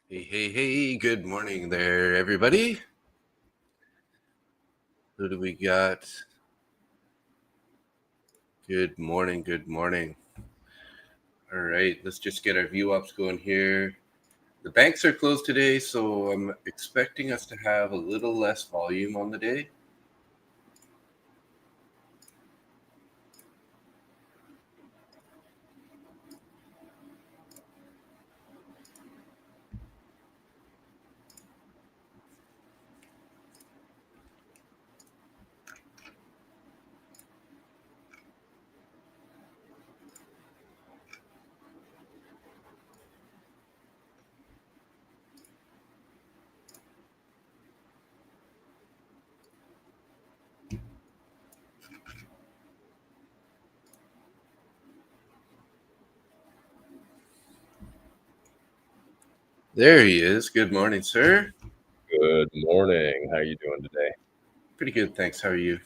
Hey, good morning there, everybody. Who do we got? Good morning. All right, let's just get our VWAPs going here. The banks are closed today, so I'm expecting us to have a little less volume on the day. There he is. Good morning, sir. Good morning. How are you doing today? Pretty good, thanks. How are you?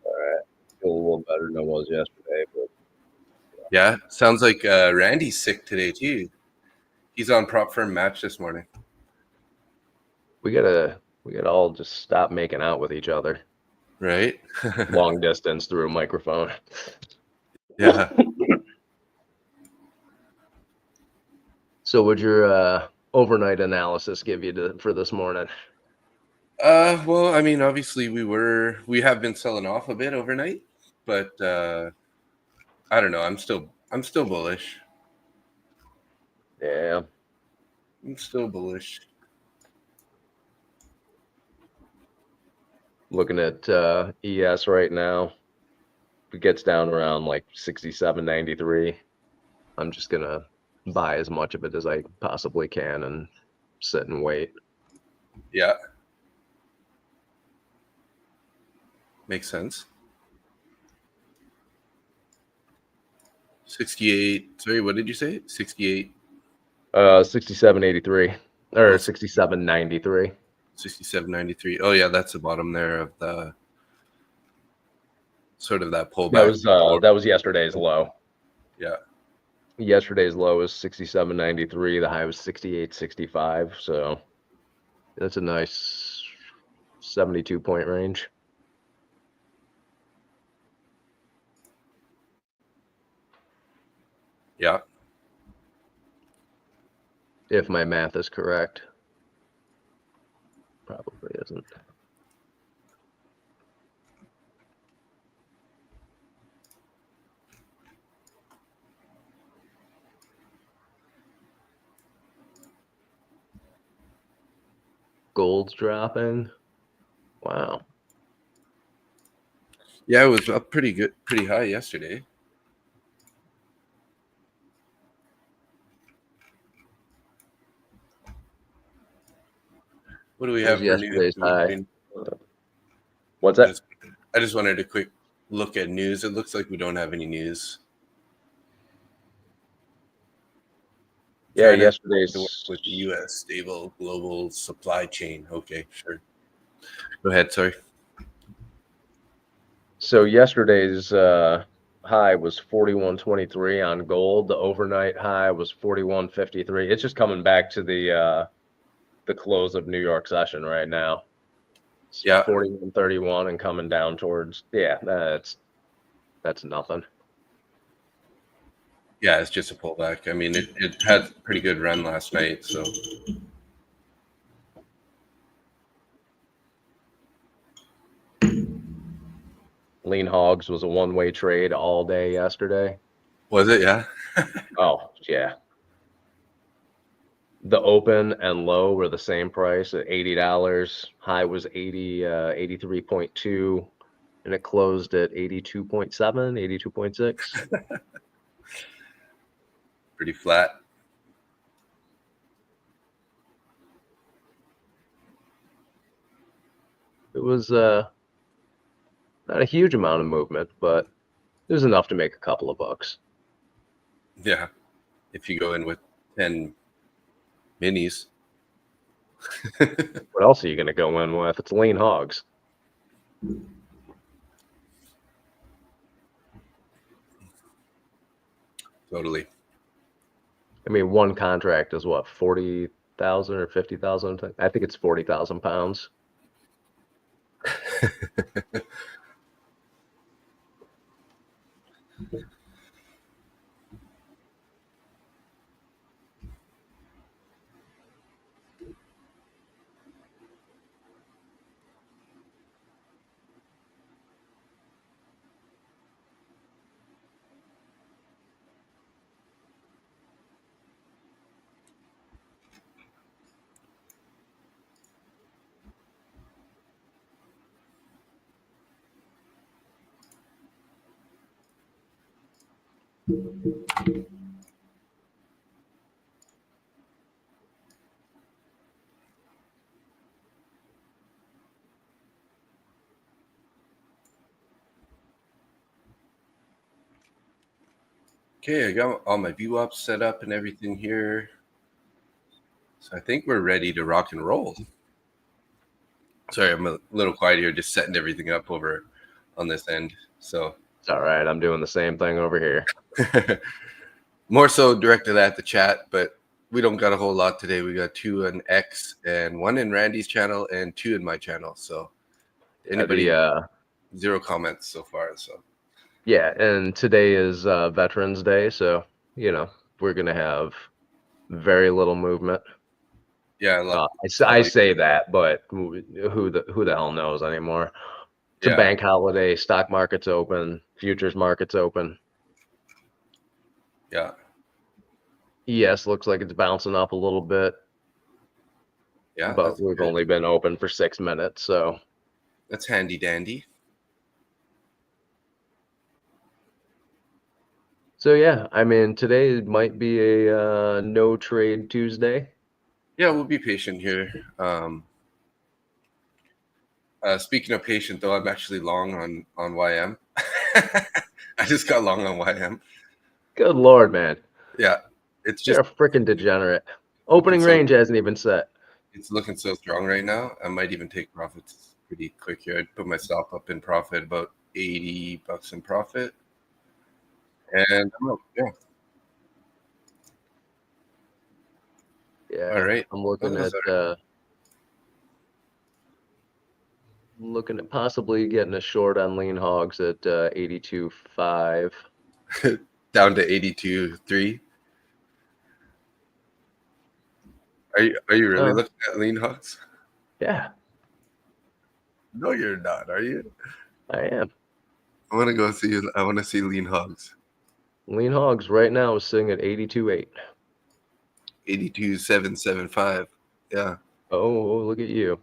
All right. Feel a little better than I was yesterday, but Yeah, sounds like Randy's sick today too. He's on prop firm match this morning. we gotta all just stop making out with each other. Right? Long distance through a microphone. Yeah. So would your overnight analysis give you for this morning? Well, I mean, obviously we have been selling off a bit overnight, but I don't know. I'm still bullish. Yeah. I'm still bullish. Looking at ES right now. If it gets down around like 67.93, I'm just gonna buy as much of it as I possibly can and sit and wait. Yeah. Makes sense. 68. Sorry, what did you say? 68. 67.83 or Oh, 67.93. 67.93. Oh yeah, that's the bottom there of the sort of that pullback. That was yesterday's low. Yeah. Yesterday's low was 67.93. The high was 68.65. So that's a nice 72-point range. Yeah. If my math is correct. Probably isn't. Gold's dropping. Wow. Yeah, it was up pretty high yesterday. What do we have for Yesterday's high. news? What's that? I just wanted a quick look at news. It looks like we don't have any news. Yeah, China yesterday's to work with the U.S. stable global supply chain. Okay, sure. Go ahead. Sorry. So yesterday's high was 41.23 on gold. The overnight high was 41.53. It's just coming back to the close of New York session right now. It's Yeah. 41.31 and coming down towards that's nothing. Yeah, it's just a pullback. I mean, it had a pretty good run last night, so. Lean hogs was a one-way trade all day yesterday. Was it? Yeah. Oh, yeah. The open and low were the same price at $80. High was 83.2, and it closed at 82.7, 82.6. Pretty flat. It was not a huge amount of movement, but it was enough to make a couple of bucks. Yeah. If you go in with 10 minis. What else are you going to go in with? It's lean hogs. Totally. I mean, one contract is what, 40 40,000 or 50,000. I think it's 40,000 pounds. Okay, I got all my VWAPs set up and everything here. So I think we're ready to rock and roll. Sorry, I'm a little quiet here, just setting everything up over on this end. So It's all right. I'm doing the same thing over here. more so directed at the chat, but we don't got a whole lot today. We got 2 in X and 1 in Randy's channel and 2 in my channel. So anybody, 0 comments so far. So yeah, and today is Veterans Day, so we're gonna have very little movement. yeah, I say that, but who the hell knows anymore? It's a bank holiday. Stock market's open. Futures market's open. Yeah. ES looks like it's bouncing up a little bit. Yeah, but we've only been open for 6 minutes, so that's handy dandy. So yeah, I mean, today might be a no trade Tuesday. Yeah, we'll be patient here. Speaking of patient, though, I'm actually long on YM. I just got long on YM. Good Lord, man. Yeah, it's just You're a freaking degenerate. Opening range hasn't even set. It's looking so strong right now. I might even take profits pretty quick here. I'd put my stop up in profit, about $80 in profit. And Yeah. All right. I'm looking at possibly getting a short on lean hogs at 82.5. Down to 82.3. Are you really looking at lean hogs? Yeah. No, you're not, are you? I am. I want to see lean hogs. Lean hogs right now is sitting at 82.8. 82.775. Yeah. Oh, look at you.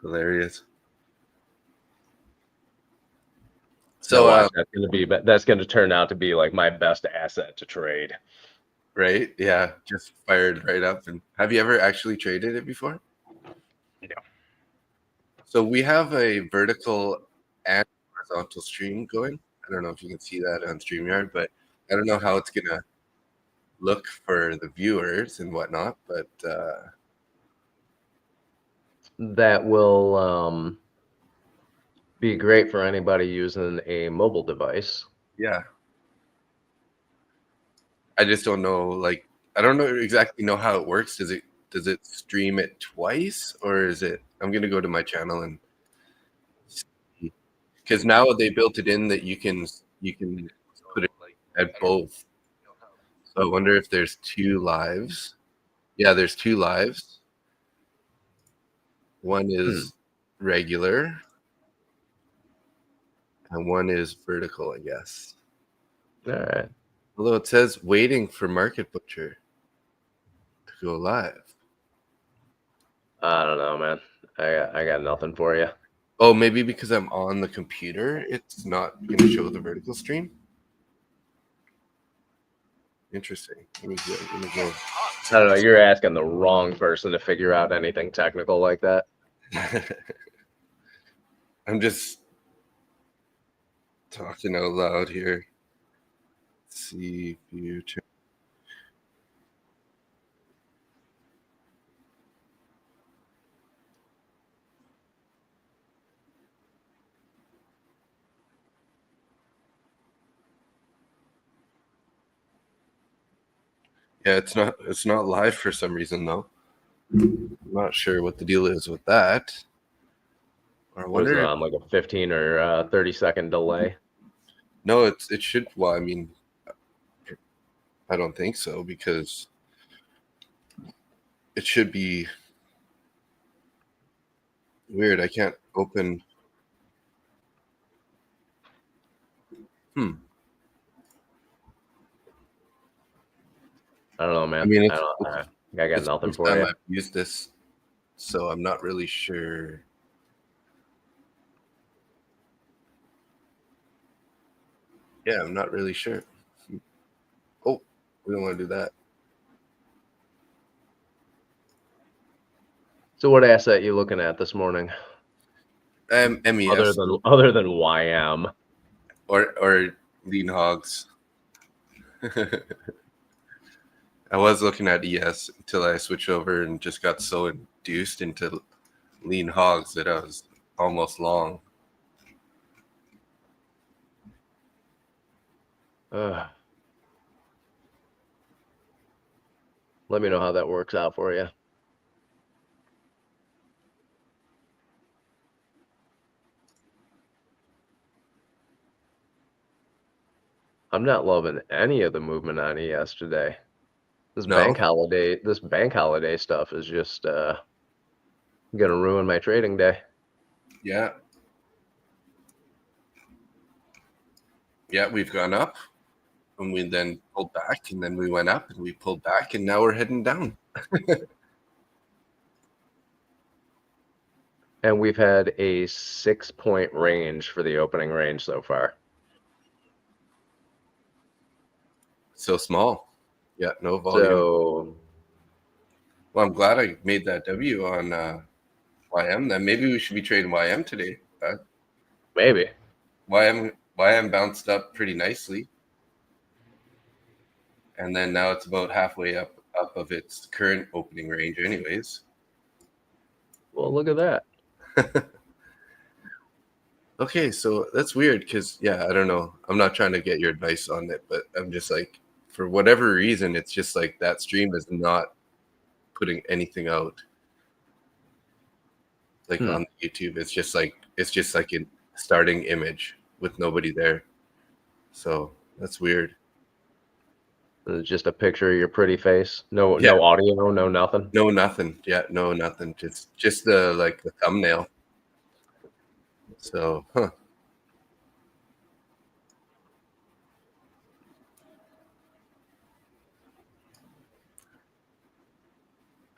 Hilarious. So watch, that's gonna turn out to be like my best asset to trade. Right? Yeah. Just fired right up. And have you ever actually traded it before? No. So we have a vertical and horizontal stream going. I don't know if you can see that on StreamYard, but I don't know how it's gonna look for the viewers and whatnot. But that will be great for anybody using a mobile device. Yeah, I just don't know. Like, I don't know exactly know how it works. Does it stream it twice, or is it? I'm gonna go to my channel and see, because now they built it in that you can put it at both. So I wonder if there's 2 lives. Yeah, there's 2 lives. One is regular and one is vertical, I guess. All right. Although it says waiting for Market Butcher to go live. I don't know, man. I got nothing for you. Oh, maybe because I'm on the computer, it's not going to show the vertical stream. Interesting. Let me go. I don't know. You're asking the wrong person to figure out anything technical like that. I'm just talking out loud here. Let's see future. Yeah, it's not live for some reason though. I'm not sure what the deal is with that. Or I Was it wonder. on like a 15 or 30-second delay? No, it should. Well, I mean, I don't think so because it should be weird. I can't open. Hmm. I don't know, I man. mean, I don't. I got it's the nothing first for time you. I've used this, so I'm not really sure. Yeah, I'm not really sure. Oh, we don't want to do that. So what asset you looking at this morning? MES Other than YM. or lean hogs. I was looking at ES until I switched over and just got so induced into lean hogs that I was almost long. Let me know how that works out for you. I'm not loving any of the movement on ES today. This No, bank holiday stuff is just gonna ruin my trading day. yeah, we've gone up and we then pulled back and then we went up and we pulled back and now we're heading down. And we've had a 6-point range for the opening range so far. So small. Yeah, no volume. So Well, I'm glad I made that W on YM. Then maybe we should be trading YM today. maybe. YM bounced up pretty nicely, and then now it's about halfway up of its current opening range, anyways. Well, look at that. Okay, so that's weird because yeah, I don't know. I'm not trying to get your advice on it, but I'm just like, for whatever reason, it's just like that stream is not putting anything out. Like on YouTube, it's just like a starting image with nobody there. So that's weird. It's just a picture of your pretty face. No, Yeah. no audio, no nothing. No, nothing. Yeah, no, nothing. Just the thumbnail. So,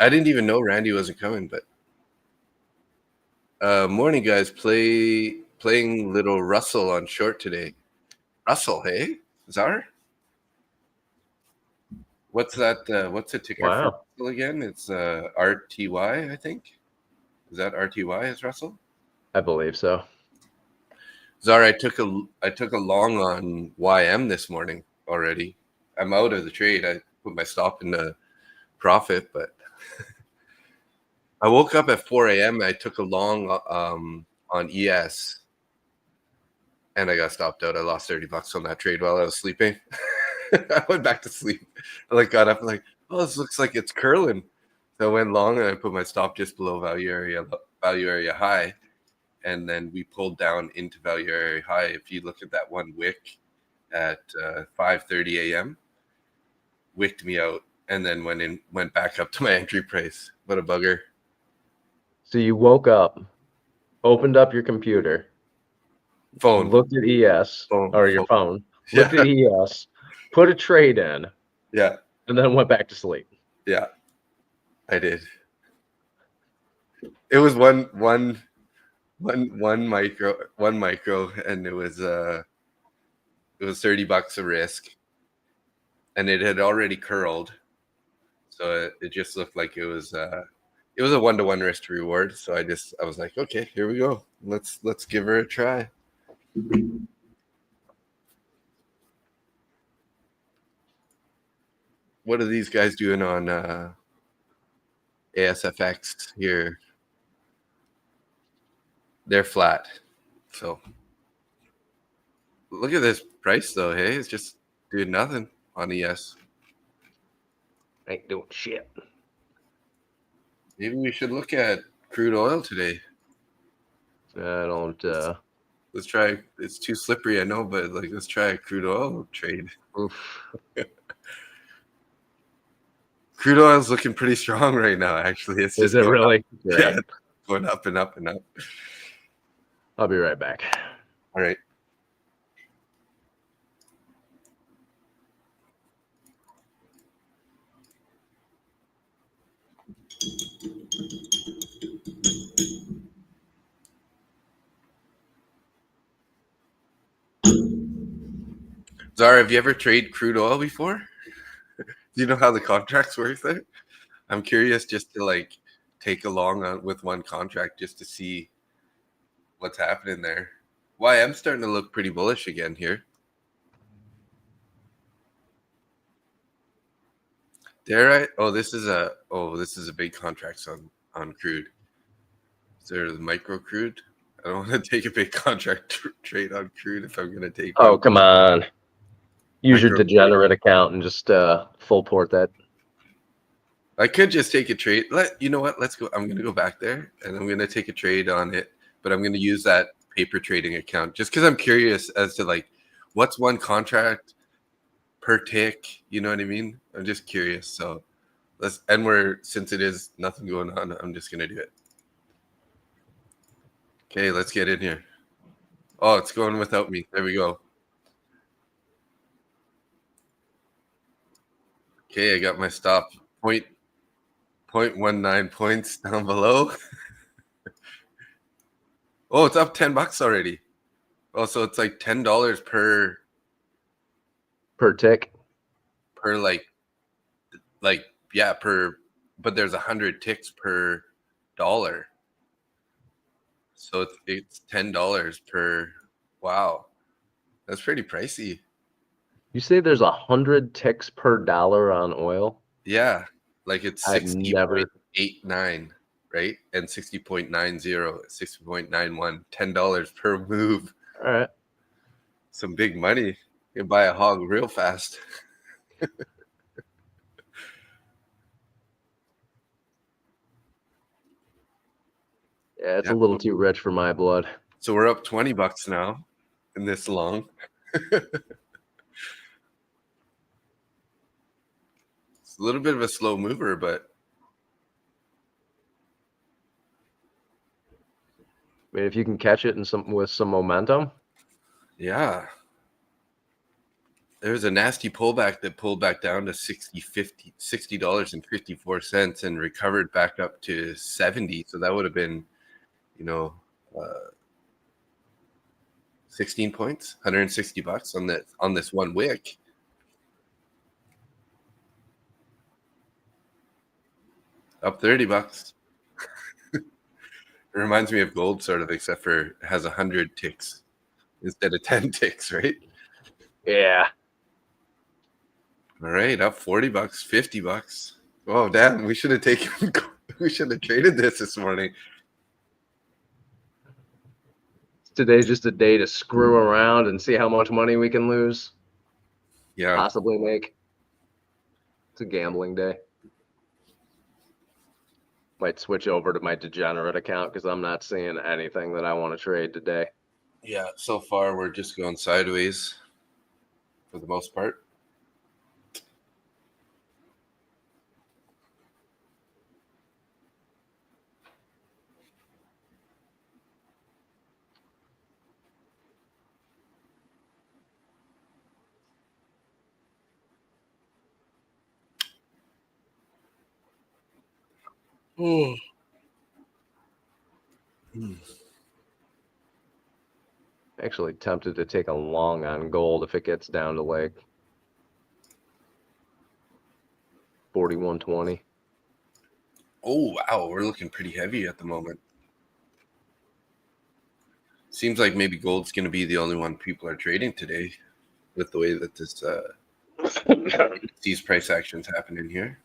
I didn't even know Randy wasn't coming, but morning guys, playing little Russell on short today. Russell, hey? Czar? What's that what's the ticker for Wow. Russell again? It's RTY, I think. Is that RTY is Russell? I believe so. Czar, I took a long on YM this morning already. I'm out of the trade. I put my stop in the profit, but I woke up at 4 a.m. I took a long on ES, and I got stopped out. I lost $30 on that trade while I was sleeping. I went back to sleep. I got up and oh, this looks like it's curling. So I went long and I put my stop just below value area high, and then we pulled down into value area high. If you look at that one wick at 5:30 a.m., wicked me out, and then went back up to my entry price. What a bugger! So you woke up, opened up your computer, Phone, looked at ES or your phone, looked yeah, at ES, put a trade in, yeah, and then went back to sleep. yeah. I did. It was one micro, and it was $30 a risk, and it had already curled, so it just looked like it was a 1-to-1 risk to reward. So I was like, okay, here we go. Let's give her a try. What are these guys doing on ASFX here? They're flat. So look at this price though. Hey, it's just doing nothing on ES. Ain't doing shit. Maybe we should look at crude oil today. I don't. Let's try. It's too slippery, I know, but like, let's try a crude oil trade. Oof. Crude oil's looking pretty strong right now. Actually, it's Is just it going really? up. Great. Yeah, going up and up and up. I'll be right back. All right. Zara, have you ever traded crude oil before? Do you know how the contracts work there? I'm curious just to like take along with one contract just to see what's happening there. Why I'm starting to look pretty bullish again here. There, right? Oh, this is a big contract on crude. Is there the micro crude? I don't want to take a big contract trade on crude if I'm going to take Oh, one. come on. Use your Micro degenerate account and just full port that. I could just take a trade. You know what? Let's go. I'm going to go back there and I'm going to take a trade on it, but I'm going to use that paper trading account just because I'm curious as to like what's one contract per tick. You know what I mean? I'm just curious. So since it is nothing going on, I'm just going to do it. Okay, let's get in here. Oh, it's going without me. There we go. Okay, I got my stop. 0.19 points down below. Oh, it's up $10 already. Oh, so it's like $10 per tick. per yeah, but there's 100 ticks per dollar. So it's $10 per. Wow. That's pretty pricey. You say there's 100 ticks per dollar on oil? Yeah. Like it's I've never. 60.89, right? And 60.90, 60.91, $10 per move. All right. Some big money. You can buy a hog real fast. Yeah, it's Yeah. a little too rich for my blood. So we're up $20 now in this long. It's a little bit of a slow mover, but I mean, if you can catch it with some momentum. yeah. There was a nasty pullback that pulled back down to $60.54 and recovered back up to 70. So that would have been, you know, 16 points, $160 on this one wick. Up $30. It reminds me of gold, sort of, except for it has 100 ticks instead of 10 ticks, right? Yeah. All right, up $40, $50. Oh, damn! We should have traded this morning. Today's just a day to screw around and see how much money we can lose. Yeah, Possibly make. It's a gambling day. Might switch over to my degenerate account because I'm not seeing anything that I want to trade today. yeah. So far, we're just going sideways for the most part. Oh. Actually tempted to take a long on gold if it gets down to like 41.20. Oh, wow. We're looking pretty heavy at the moment. Seems like maybe gold's going to be the only one people are trading today with the way that these price actions happen in here.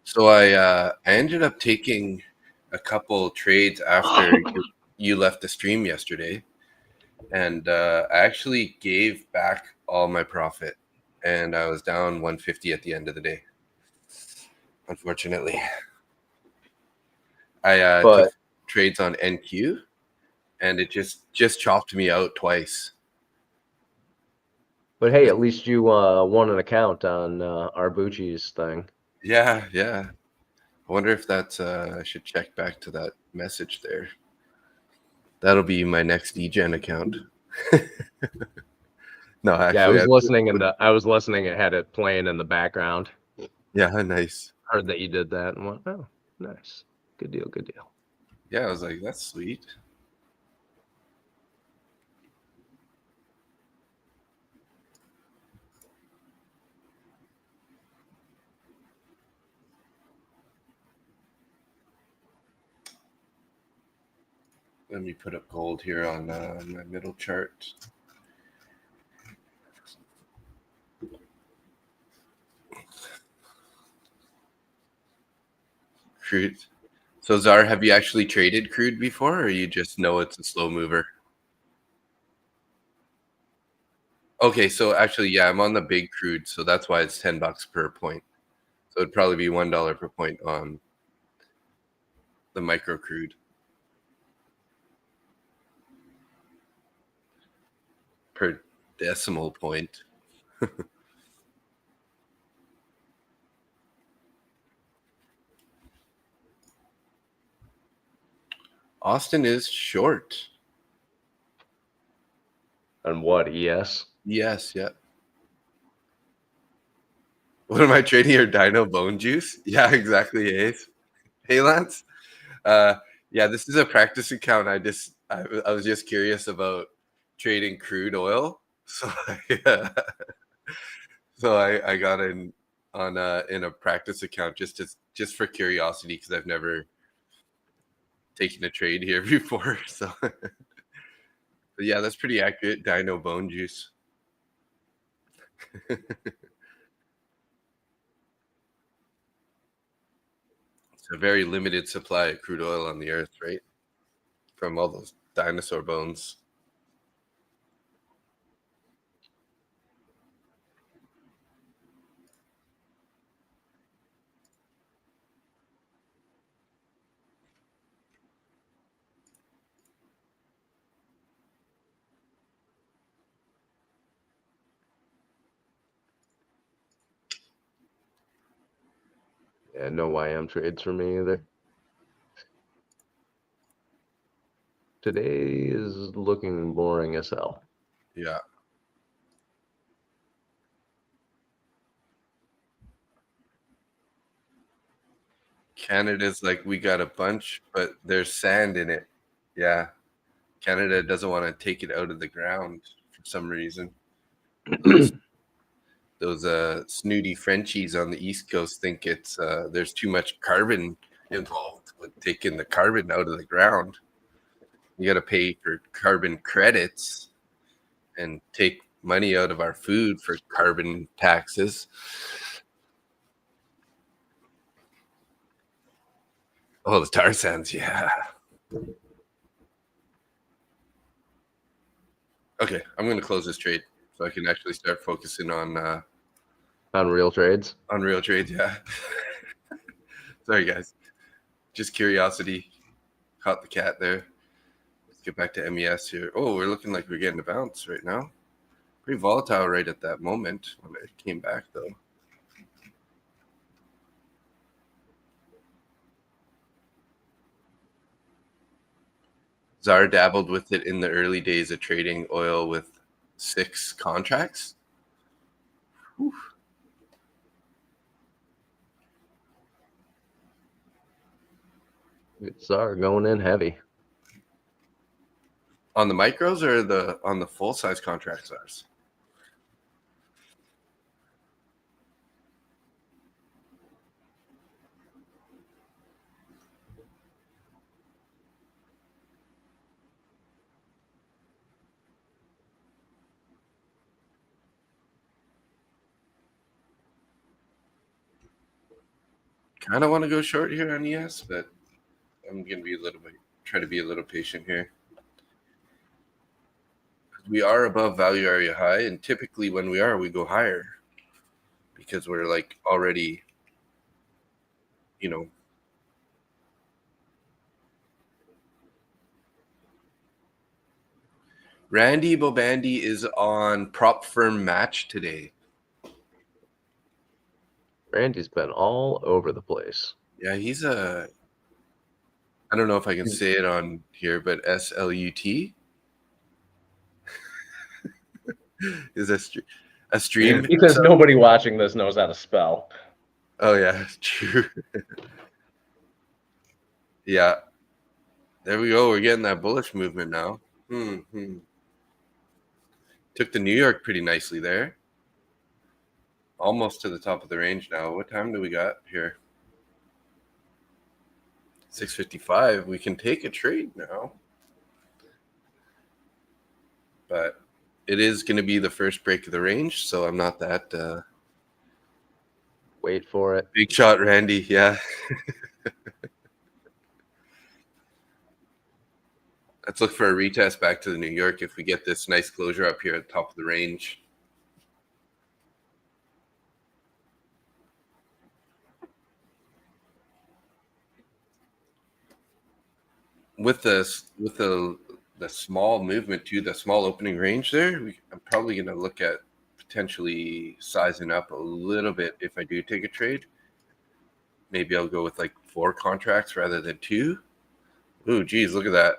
So I ended up taking a couple trades after you left the stream yesterday, and I actually gave back all my profit, and I was down 150 at the end of the day. Unfortunately, I took But trades on NQ, and it just chopped me out twice. hey, at least you won an account on Arbucci's thing. Yeah, yeah. I wonder if that's I should check back to that message there. That'll be my next DGen account. No, Yeah, I actually, was listening and I was listening. It had it playing in the background. yeah, nice. Heard that you did that and went, oh, nice, good deal, good deal. Yeah, I was like, that's sweet. Let me put up gold here on my middle chart. Crude. So Czar, have you actually traded crude before, or you just know it's a slow mover? Okay, so actually, yeah, I'm on the big crude, so that's why it's $10 per point. So it'd probably be $1 per point on the micro crude per decimal point. Austin is short. And what, ES? Yes, yeah. What am I trading here? Dino bone juice? Yeah, exactly. Hey, Lance. Yeah, this is a practice account. I was just curious about trading crude oil, so I got in on in a practice account just for curiosity because I've never taken a trade here before. So, but yeah, that's pretty accurate. Dino bone juice. It's a very limited supply of crude oil on the earth, right? From all those dinosaur bones. Yeah, no YM trades for me either. Today is looking boring as hell. Yeah. Canada's like, we got a bunch, but there's sand in it. Yeah. Canada doesn't want to take it out of the ground for some reason. Those snooty Frenchies on the East Coast think it's there's too much carbon involved with taking the carbon out of the ground. You got to pay for carbon credits and take money out of our food for carbon taxes. Oh, the tar sands, yeah. Okay, I'm going to close this trade so I can actually start focusing on real trades. on real trades. Yeah. Sorry, guys. Just curiosity. Caught the cat there. Let's get back to MES here. Oh, we're looking like we're getting a bounce right now. Pretty volatile right at that moment when it came back, though. Czar dabbled with it in the early days of trading oil with 6 contracts. Whew. It's going in heavy. On the micros or on the full size contracts, ours? kind of want to go short here on ES, but I'm going to be try to be a little patient here. We are above value area high, and typically when we are, we go higher because we're like already, you know. Randy Bobandi is on prop firm match today. Randy's been all over the place. Yeah, he's I don't know if I can say it on here, but SLUT is a stream. Because nobody watching this knows how to spell. Oh, yeah, true. Yeah. There we go. We're getting that bullish movement now. Took the New York pretty nicely there. Almost to the top of the range now. What time do we got here? 6:55. We can take a trade now. But it is going to be the first break of the range, so I'm not that wait for it. Big shot, Randy. Yeah. Let's look for a retest back to the New York if we get this nice closure up here at the top of the range. With the small movement to the small opening range there, I'm probably going to look at potentially sizing up a little bit if I do take a trade. Maybe I'll go with like 4 contracts rather than 2. Ooh, geez, look at that.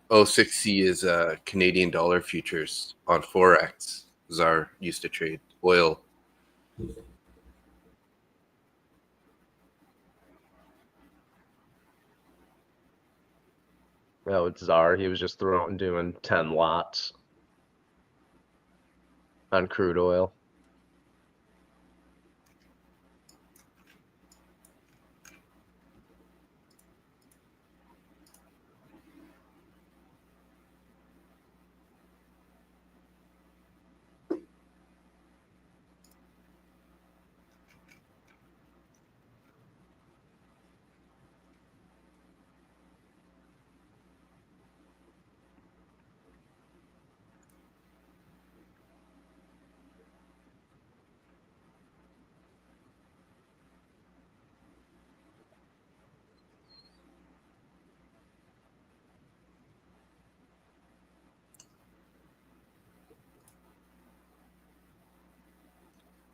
O6C is Canadian dollar futures on Forex. Czar used to trade oil. No, it's Czar. He was just doing 10 lots on crude oil.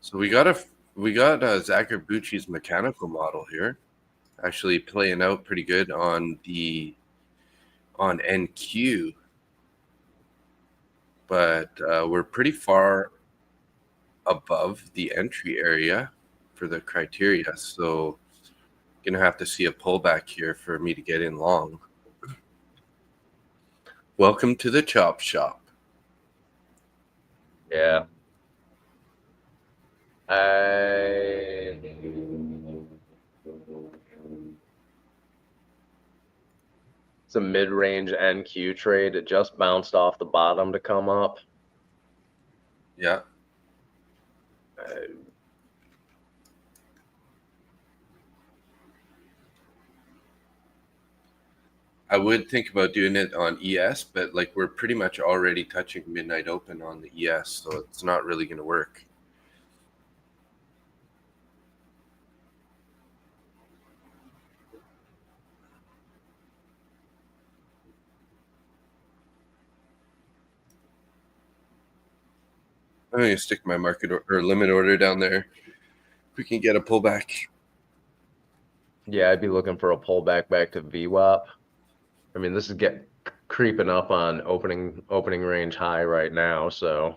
So we got Zachar Bucci's mechanical model here, actually playing out pretty good on NQ, but we're pretty far above the entry area for the criteria, so gonna have to see a pullback here for me to get in long. Welcome to the chop shop. Yeah. It's a mid-range NQ trade. It just bounced off the bottom to come up. Yeah. I would think about doing it on ES, but like we're pretty much already touching midnight open on the ES, so it's not really going to work. I'm going to stick my market or limit order down there. If we can get a pullback. Yeah, I'd be looking for a pullback back to VWAP. I mean, this is creeping up on opening range high right now, so.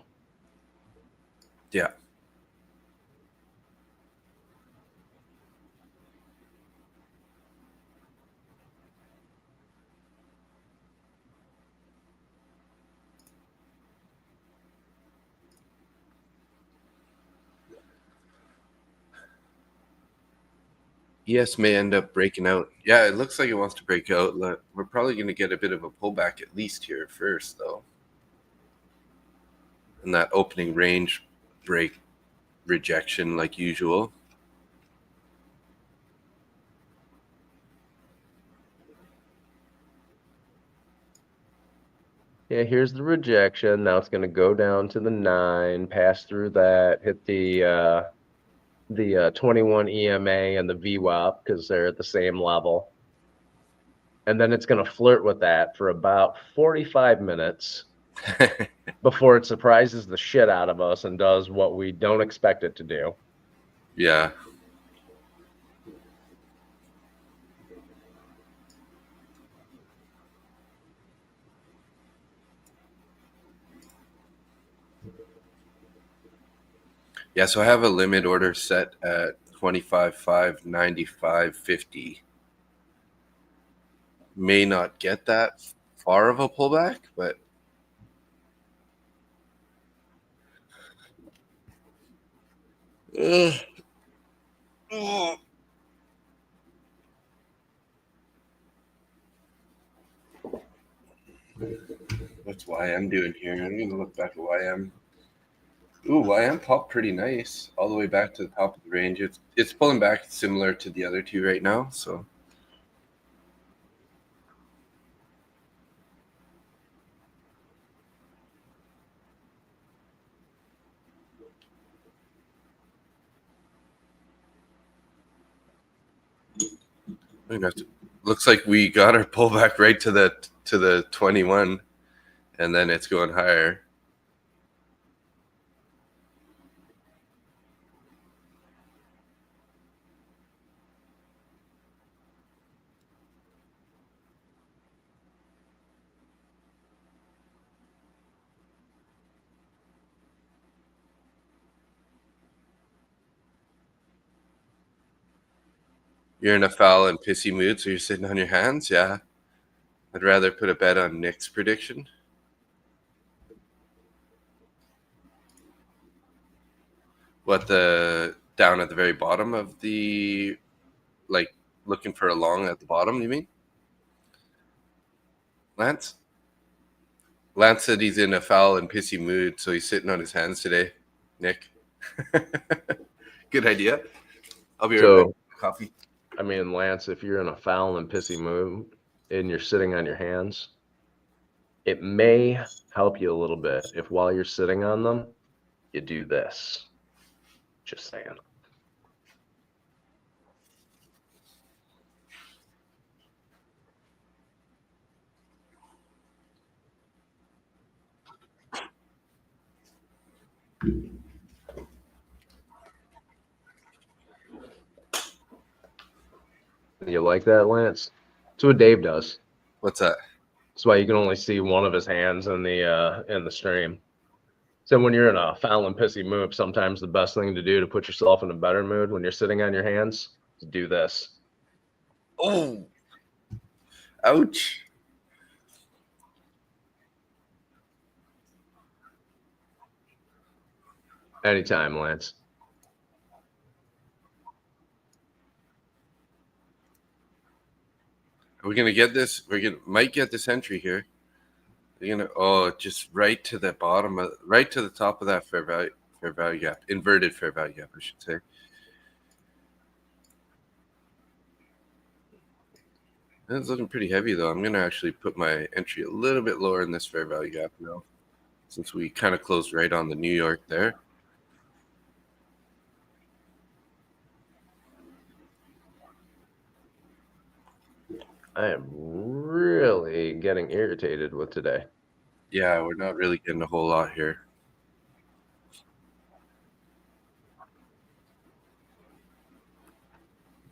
Yeah. ES may end up breaking out. Yeah, it looks like it wants to break out. We're probably going to get a bit of a pullback at least here first, though. And that opening range break rejection like usual. Yeah, here's the rejection. Now it's going to go down to the 9, pass through that, hit the 21 EMA and the VWAP because they're at the same level. And then it's going to flirt with that for about 45 minutes before it surprises the shit out of us and does what we don't expect it to do. Yeah. Yeah, so I have a limit order set at 25.5, 95.50. May not get that far of a pullback, but what's YM doing here? I'm going to look back at YM. Ooh, YM popped pretty nice all the way back to the top of the range. It's pulling back similar to the other two right now, so I'm gonna have to, looks like we got our pullback right to the 21, and then it's going higher. You're in a foul and pissy mood, so you're sitting on your hands. Yeah, I'd rather put a bet on Nick's prediction. What, the down at the very bottom of the, like, looking for a long at the bottom, you mean? Lance? Lance said he's in a foul and pissy mood, so he's sitting on his hands today. Nick. Good idea. I'll be right back. Coffee. I mean, Lance, if you're in a foul and pissy mood and you're sitting on your hands, it may help you a little bit if while you're sitting on them, you do this. Just saying. You like that, Lance? That's what Dave does. What's that? That's why you can only see one of his hands in the stream. So when you're in a foul and pissy mood, sometimes the best thing to do to put yourself in a better mood when you're sitting on your hands is do this. Oh, ouch. Anytime, Lance. Are we gonna get this? Might get this entry here. You're gonna just right to the bottom of, right to the top of that fair value gap, inverted fair value gap, I should say. It's looking pretty heavy though. I'm gonna actually put my entry a little bit lower in this fair value gap now, since we kind of closed right on the New York there. I am really getting irritated with today. Yeah, we're not really getting a whole lot here.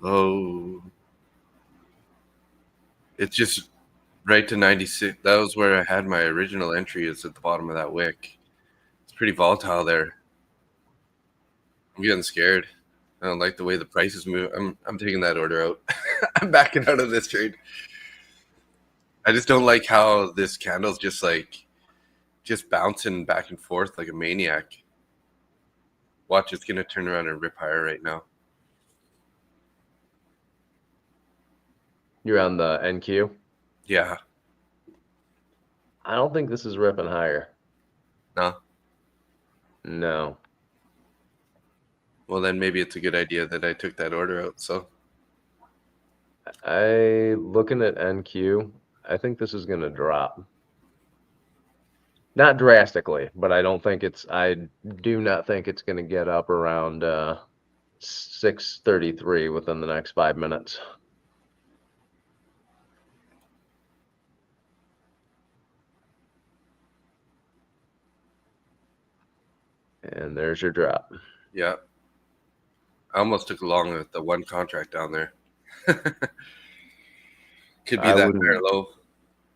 Oh, it's just right to 96. That was where I had my original entry, is at the bottom of that wick. It's pretty volatile there. I'm getting scared. I don't like the way the prices move. I'm taking that order out. I'm backing out of this trade. I just don't like how this candle's just bouncing back and forth like a maniac. Watch, it's gonna turn around and rip higher right now. You're on the NQ? Yeah. I don't think this is ripping higher. No. No. Well, then maybe it's a good idea that I took that order out. So Looking at NQ, I think this is going to drop. Not drastically, but I do not think it's going to get up around 633 within the next 5 minutes. And there's your drop. yeah, I almost took along with the one contract down there. Could be I that wouldn't. fair low.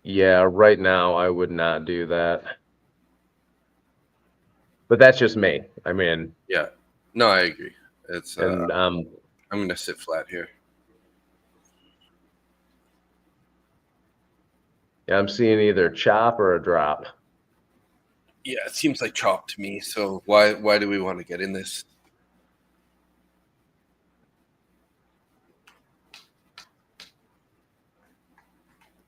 Yeah, right now I would not do that. But that's just me. I mean, Yeah, no, I agree. It's and I'm gonna sit flat here. I'm seeing either chop or a drop. Yeah, it seems like chop to me. So why do we want to get in this?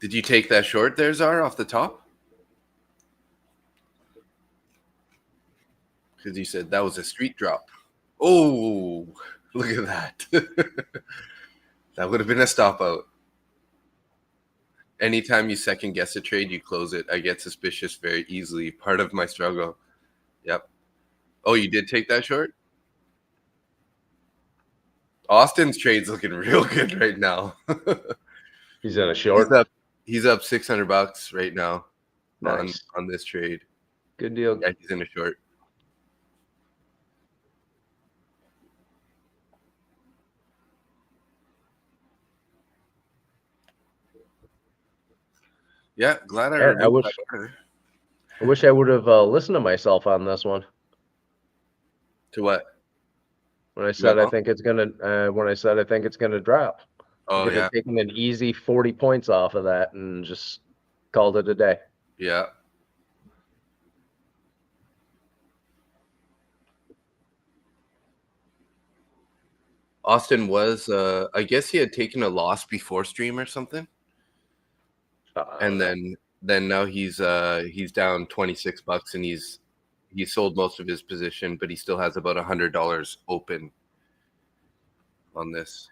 Did you take that short there, Czar, off the top? Because you said that was a street drop. Oh, look at that. That would have been a stop out. Anytime you second guess a trade, you close it. I get suspicious very easily. Part of my struggle. Yep. Oh, you did take that short? Austin's trade's looking real good right now. He's in a short. He's up $600 right now. Nice. on this trade. Good deal. Yeah, he's in a short. Yeah, glad I Man, removed that order. I wish I would have listened to myself on this one. To what? When I said I think it's gonna drop. Oh, I could yeah. have taken an easy 40 points off of that and just called it a day. Yeah. Austin was I guess he had taken a loss before stream or something. And then now he's down $26 and he sold most of his position, but he still has about $100 open on this.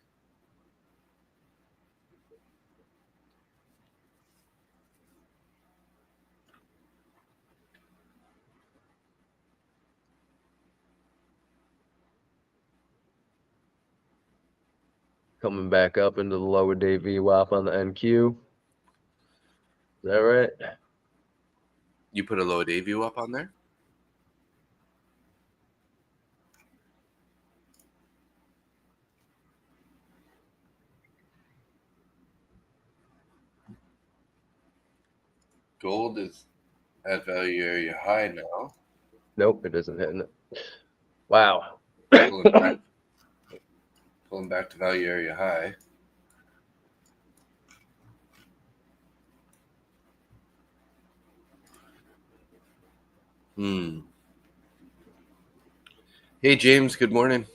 Coming back up into the lower day VWAP on the NQ. Is that right? You put a low day view up on there? Gold is at value area high now. Nope, it isn't hitting it. Wow. Pulling back to value area high. Hey, James, good morning.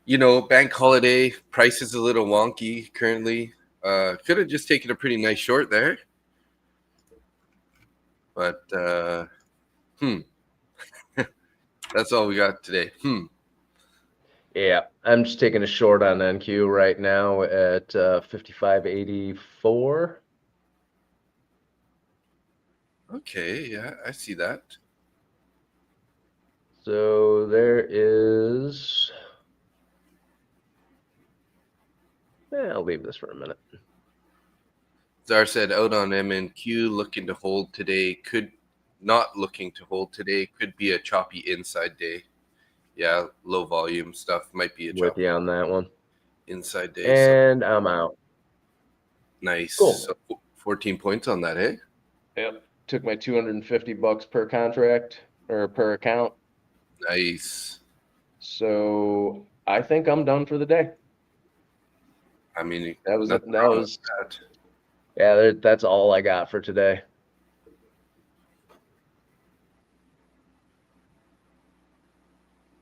You know, bank holiday, price is a little wonky currently. Could have just taken a pretty nice short there. But, that's all we got today. Yeah, I'm just taking a short on NQ right now at 55.84. Okay, yeah, I see that. So there is. I'll leave this for a minute. Czar said out on MNQ, looking to hold today. Not looking to hold today. Could be a choppy inside day. Yeah, low volume stuff might be a choppy. With you on that one. Inside day. And so. I'm out. Nice. Cool. So 14 points on that, eh? Yep. Took my $250 per contract or per account. Nice. So I think I'm done for the day. I mean, that was that. Yeah, that's all I got for today.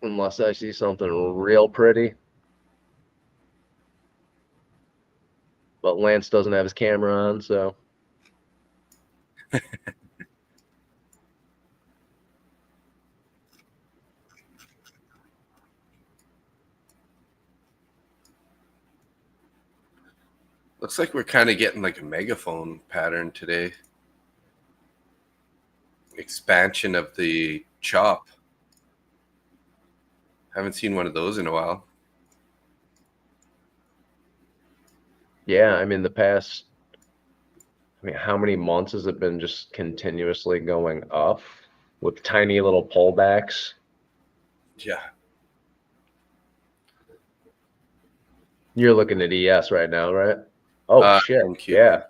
Unless I see something real pretty. But Lance doesn't have his camera on, so. Looks like we're kind of getting like a megaphone pattern today. Expansion of the chop. Haven't seen one of those in a while. Yeah, I mean, how many months has it been just continuously going up with tiny little pullbacks? Yeah. You're looking at ES right now, right? Oh, shit. NQ. Yeah.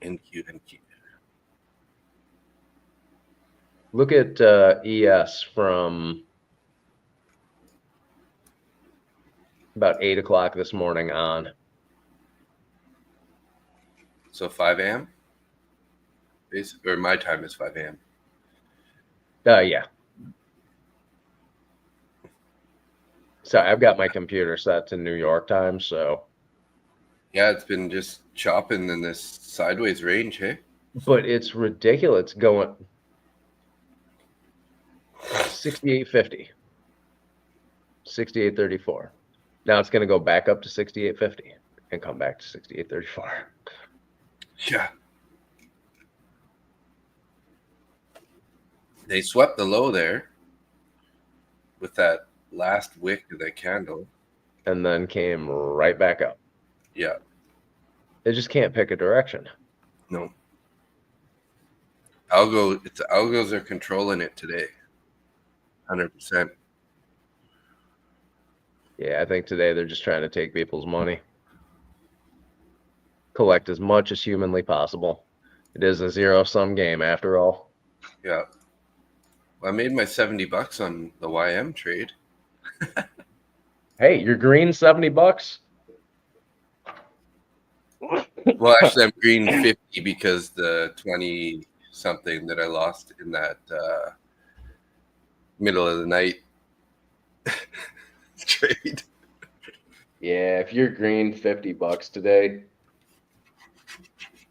NQ. Look at ES from about 8 o'clock this morning on. So 5 a.m. Or my time is 5 a.m. Yeah. So I've got my computer set to New York time, so. Yeah, it's been just chopping in this sideways range, hey? But it's ridiculous going 68.50, 68.34. Now it's going to go back up to 68.50 and come back to 68.34. Yeah. They swept the low there with that last wick of that candle. And then came right back up. Yeah. They just can't pick a direction. No. Algos are controlling it today. 100%. Yeah, I think today they're just trying to take people's money. Collect as much as humanly possible. It is a zero-sum game after all. Yeah. Well, I made my $70 on the YM trade. Hey, you're green $70? Well, actually, I'm green 50 because the 20 something that I lost in that middle of the night trade. Yeah, if you're green $50 today,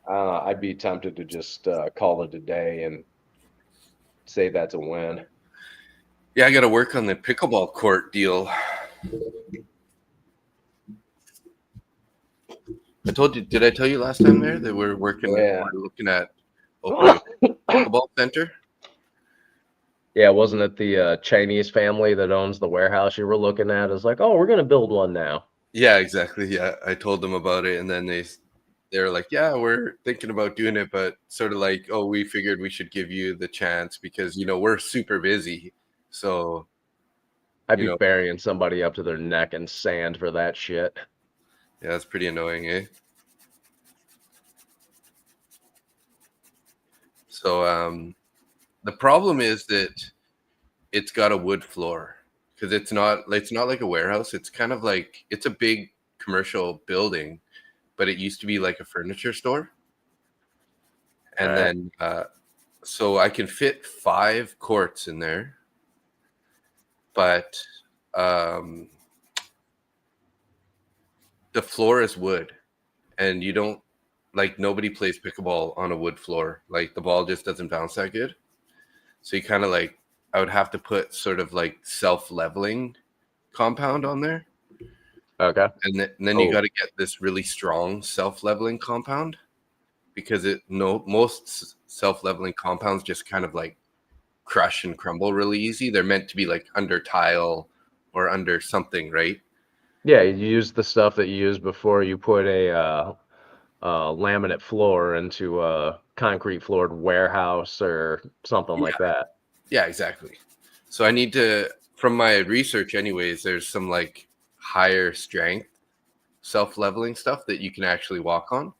I'd be tempted to just call it a day and say that's a win. Yeah, I got to work on the pickleball court deal. Did I tell you last time there that we're looking at opening a pickleball center? Yeah, wasn't it the Chinese family that owns the warehouse you were looking at? It's like, oh, we're gonna build one now. Yeah, exactly. Yeah, I told them about it, and then they're like, yeah, we're thinking about doing it, but sort of like, oh, we figured we should give you the chance because we're super busy. So I'd be burying somebody up to their neck in sand for that shit. Yeah, that's pretty annoying, eh? So the problem is that it's got a wood floor because it's not like a warehouse. It's kind of like it's a big commercial building, but it used to be like a furniture store. And then so I can fit 5 courts in there, but the floor is wood, and you don't nobody plays pickleball on a wood floor. Like the ball just doesn't bounce that good. So you kind of I would have to put sort of like self-leveling compound on there. Okay. And then you got to get this really strong self-leveling compound because most self-leveling compounds just kind of like crush and crumble really easy. They're meant to be like under tile or under something, right? Yeah, you use the stuff that you used before you put a laminate floor into a concrete floored warehouse or something like that. Yeah, exactly. So I need to, from my research anyways, there's some like higher strength self-leveling stuff that you can actually walk on.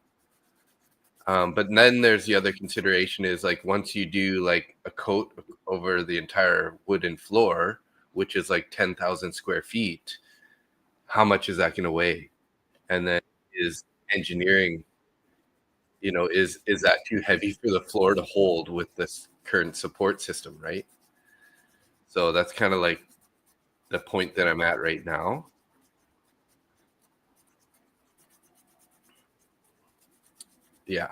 But then there's the other consideration is like once you do like a coat over the entire wooden floor, which is like 10,000 square feet, how much is that going to weigh? And then is engineering, is that too heavy for the floor to hold with this current support system, right? So that's kind of like the point that I'm at right now. Yeah.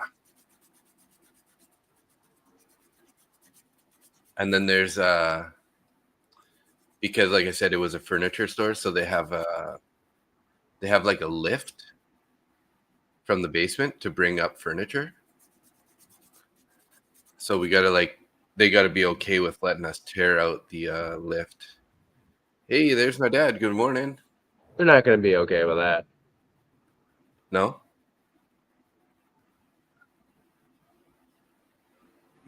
And then there's because like I said, it was a furniture store, so they have like a lift from the basement to bring up furniture. So we gotta they gotta be okay with letting us tear out the lift. Hey, there's my dad. Good morning. They're not going to be okay with that. No?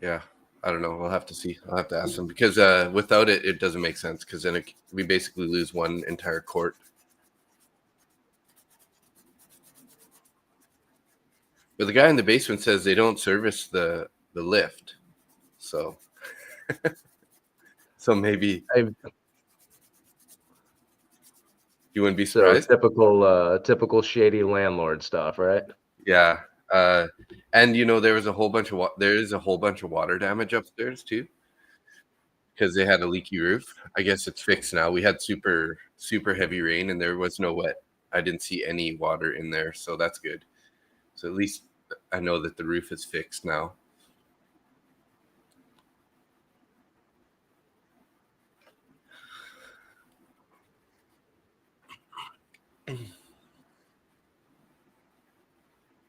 Yeah. I don't know. We'll have to see. I'll have to ask them because without it, it doesn't make sense because then we basically lose one entire court. But the guy in the basement says they don't service the lift. So so maybe you wouldn't be surprised. Typical shady landlord stuff, right? Yeah. And there is a whole bunch of water damage upstairs too. Because they had a leaky roof. I guess it's fixed now. We had super, super heavy rain and there was no wet. I didn't see any water in there, so that's good. So at least I know that the roof is fixed now.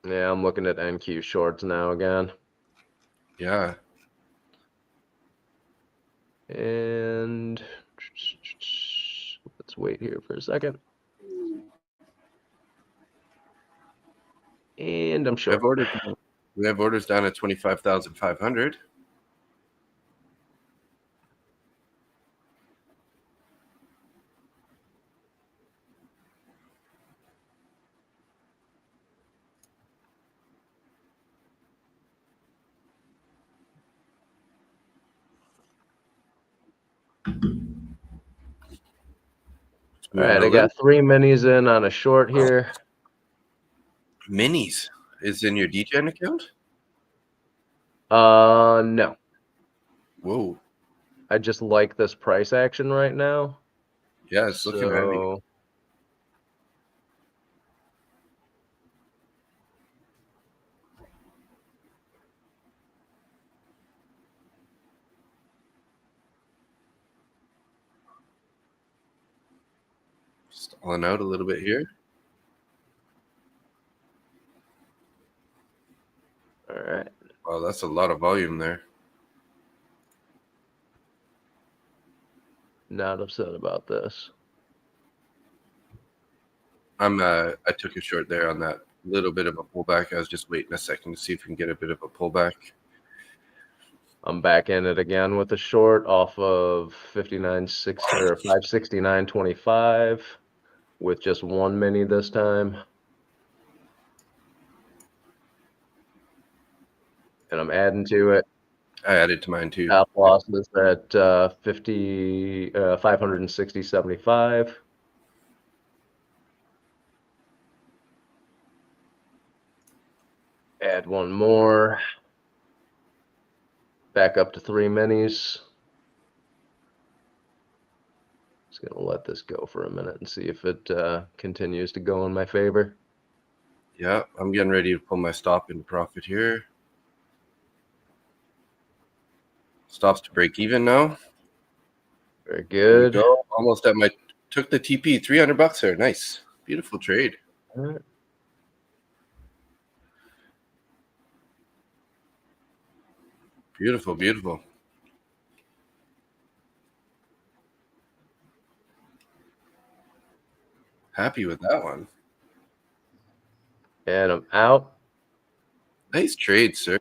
Yeah, I'm looking at NQ shorts now again. Yeah. And let's wait here for a second. And I'm short. We have orders down at 25,500. All right, I got 3 minis in on a short here. Minis is in your DGen account? No. Whoa. I just like this price action right now. Yeah, it's looking heavy. Stalling out a little bit here. All right. Wow, that's a lot of volume there. Not upset about this. I took a short there on that little bit of a pullback. I was just waiting a second to see if we can get a bit of a pullback. I'm back in it again with a short off of 59.6 or 569.25 with just 1 mini this time. And I'm adding to it. I added to mine too. Stop losses at 560.75. Add 1 more. Back up to 3 minis. Just gonna let this go for a minute and see if it continues to go in my favor. Yeah, I'm getting ready to pull my stop into profit here. Stops to break even now. Very good. There we go. Almost at took the TP, $300 there. Nice. Beautiful trade. All right. Beautiful, beautiful. Happy with that one. And I'm out. Nice trade, sir.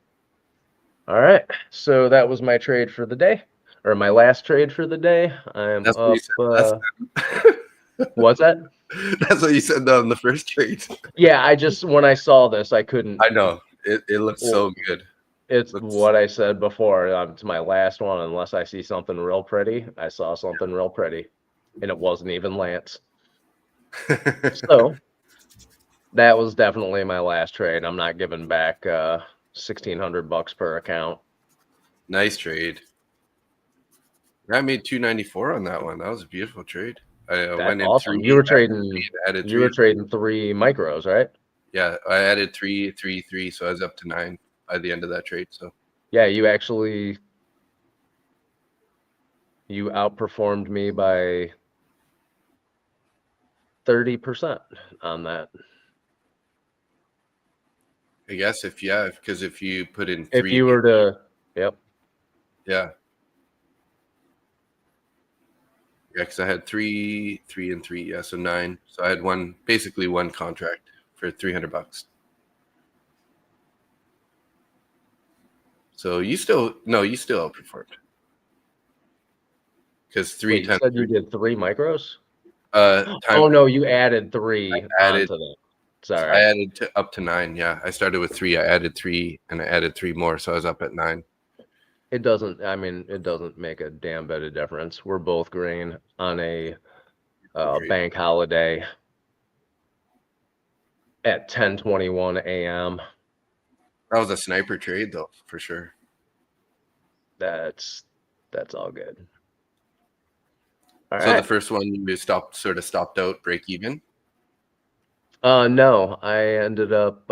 All right. So that was my trade for the day, or my last trade for the day. I am That's up. what you said What's that? That's what you said on the first trade. Yeah, when I saw this, I couldn't. I know. It looks so good. It's what I said before. It's my last one. Unless I see something real pretty, I saw something real pretty, and it wasn't even Lance. So that was definitely my last trade. I'm not giving back $1,600 per account. Nice trade. I made $294 on that one. That was a beautiful trade. I went in awesome. You were trading 3 micros, right? Yeah, I added 3, 3, 3, so I was up to 9 by the end of that trade. So yeah, you actually You outperformed me by 30% on that. I guess because if you put in If 3, you were to, yep. yeah, because I had 3, 3, and 3, yeah, so 9. So I had basically one contract for $300. So you still outperformed because 3 Wait, you times said you 3, did 3 micros? time Oh no, you added 3 added. onto that. I Sorry. added up to 9. Yeah, I started with 3. I added 3, and I added 3 more, so I was up at 9. It doesn't make a damn bit of difference. We're both green on a Great. bank holiday at 10:21 a.m. That was a sniper trade, though, for sure. That's all good. All So the right. first one you stopped out break even. No, I ended up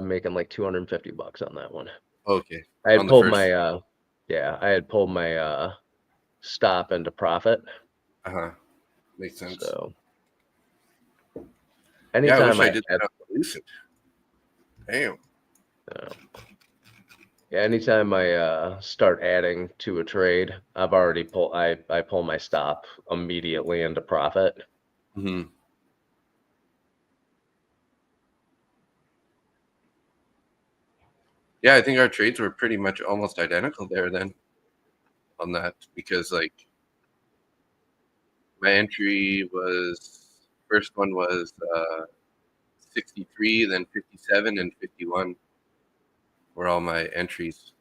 making like $250 on that one. Okay, I had on the pulled first. my stop into profit. Makes sense. So Yeah, I anytime wish I I did add, that on Lucid. Damn. yeah, anytime I start adding to a trade, I've already I pull my stop immediately into profit. Hmm. Yeah, I think our trades were pretty much almost identical there then on that because like my entry was first one was 63, then 57 and 51 were all my entries.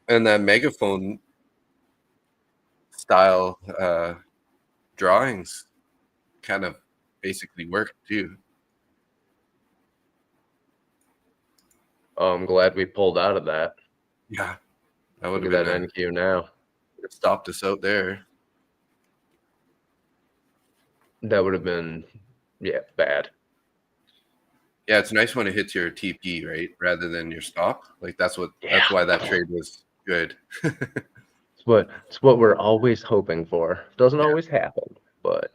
And that megaphone style drawings kind of basically worked too. Oh, I'm glad we pulled out of that. Yeah, that would Look have at been that NQ now. it stopped us out there. That would have been, yeah, bad. Yeah, it's nice when it hits your TP, right, rather than your stop. Like that's Yeah, why that trade was good. it's what we're always hoping for. Doesn't Yeah. always happen, but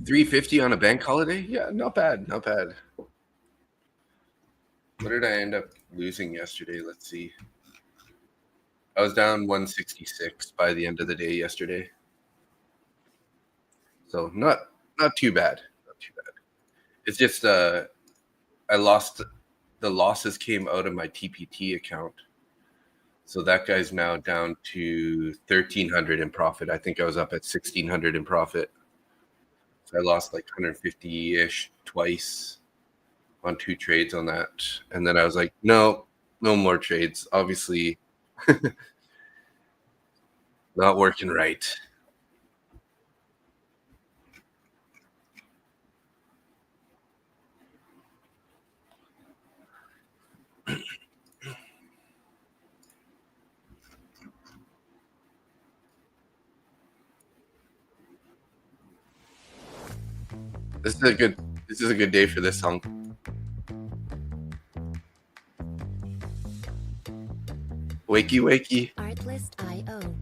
350 on a bank holiday? Yeah, not bad, not bad. What did I end up losing yesterday? Let's see. I was down 166 by the end of the day yesterday. So not too bad. Not too bad. It's just I lost the losses came out of my TPT account. So that guy's now down to 1,300 in profit. I think I was up at 1,600 in profit. So I lost like 150-ish twice on 2 trades on that. And then I was like, no more trades. Obviously not working right. This is a good day for this song. Wakey wakey. Artlist.io.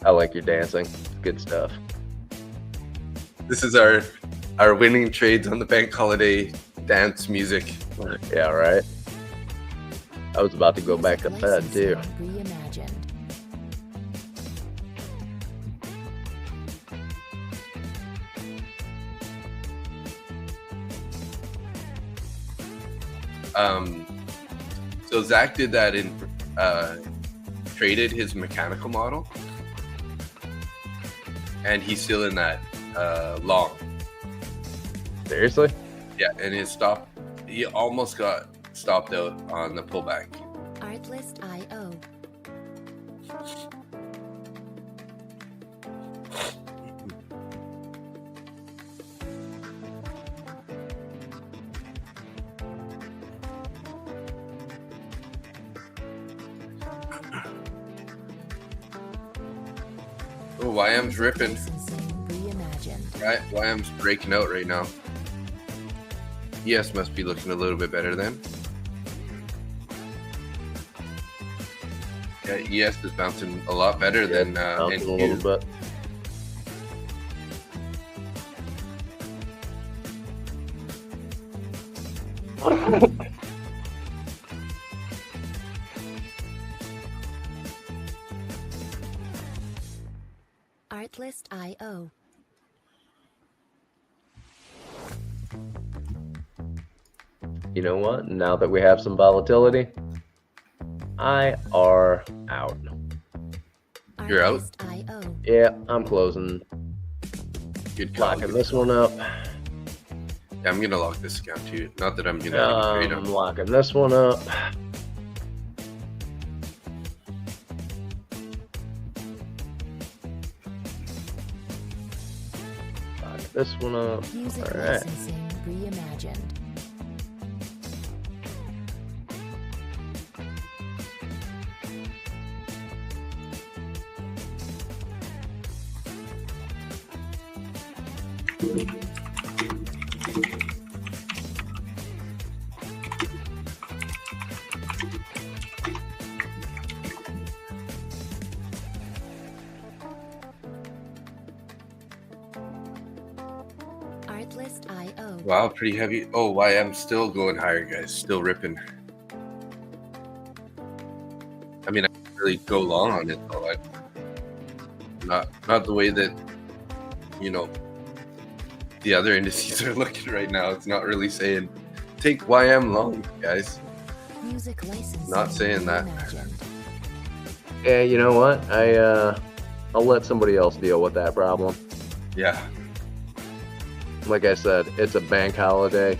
I like your dancing. Good stuff. This is our winning trades on the bank holiday dance music. Yeah, right. I was about to go back to bed too. Reimagined. So Zach did that in traded his mechanical model, and he's still in that long. Seriously? Yeah, and his stop, he almost got stopped out on the pullback. Artlist.io. Oh, YM's ripping. Licensing reimagined. Right, YM's breaking out right now. ES must be looking a little bit better then. Yeah, ES is bouncing a lot better than Bouncing a NQ. little bit. Artlist.io. You know what? Now that we have some volatility, I are out. You're out? Artlist.io. Yeah, I'm closing. Good call. Locking this one up. Yeah, I'm gonna lock this account too. Not that I'm gonna trade I'm them. locking this one up. Locking this one up. Music All right. licensing reimagined. Artlist.io. Wow, pretty heavy. Oh, YM still going higher, guys. Still ripping. I mean, I can't really go long on it though. Not the way that, you know, the other indices are looking right now. It's not really saying take YM long, guys. Music licensing Not saying that. reimagined. Yeah, you know what? I'll let somebody else deal with that problem. Yeah. Like I said, it's a bank holiday.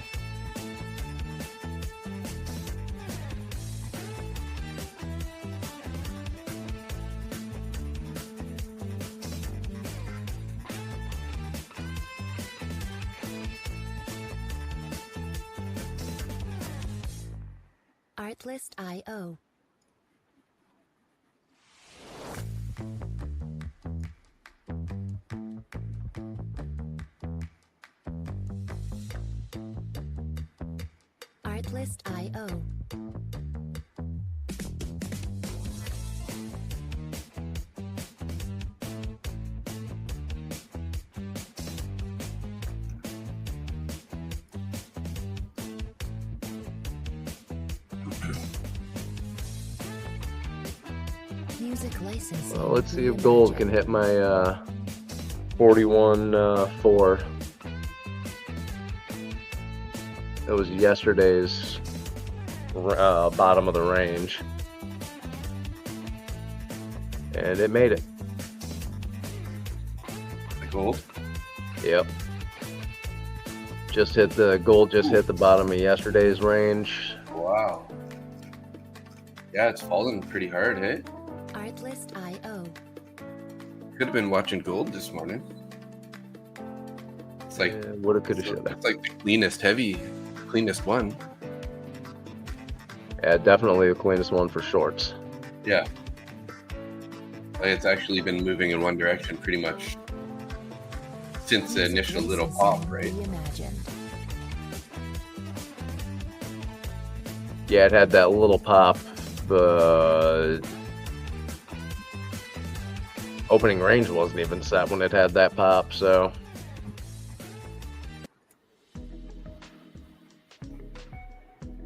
Artlist.io. Artlist.io. Music licensing. Well, let's see if gold can hit my 41.4. It was yesterday's bottom of the range, and it made it. The gold. Yep. Just hit the gold. Just hit the bottom of yesterday's range. Wow. Yeah, it's fallen pretty hard, hey? Artlist.io. Could have been watching gold this morning. It's like Woulda, coulda, shoulda. it's like the cleanest one. Yeah, definitely the cleanest one for shorts. Yeah. Like it's actually been moving in one direction pretty much since the initial little pop, right? Reimagined. Yeah, it had that little pop. The opening range wasn't even set when it had that pop, so.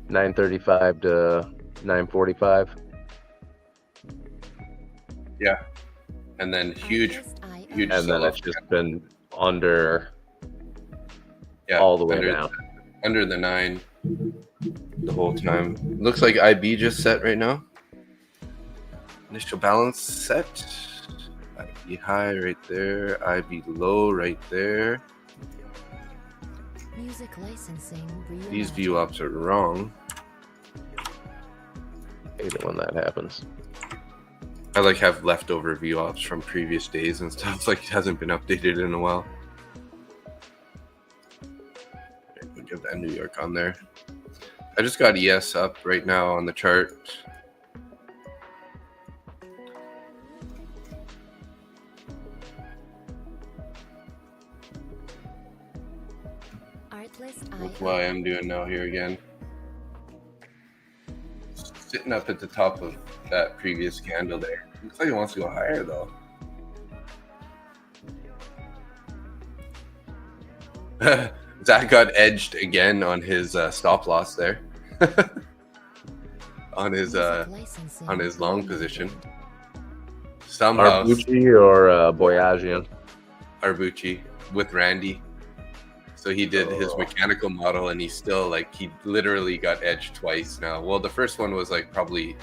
$9.35 to $9.45. Yeah. And then huge Artlist.io. huge And then sell-off. it's just been under Yeah, all the way under, down. under the 9 the whole time. Looks like IB just set right now. Initial balance set. IB high right there. IB low right there. Music licensing These reimagined. VWAPs are wrong. Hate it when that happens. I like have leftover VWAPs from previous days and stuff. Like it hasn't been updated in a while. We'll give that New York on there. I just got ES up right now on the chart. That's what I'm doing now here again. Sitting up at the top of that previous candle there. Looks like it wants to go higher though. Zach got edged again on his stop loss there. on his long position. Somehow Arbucci or Boyajian? Arbucci with Randy. So he did his mechanical model and he still he literally got edged twice now. Well, the first one was probably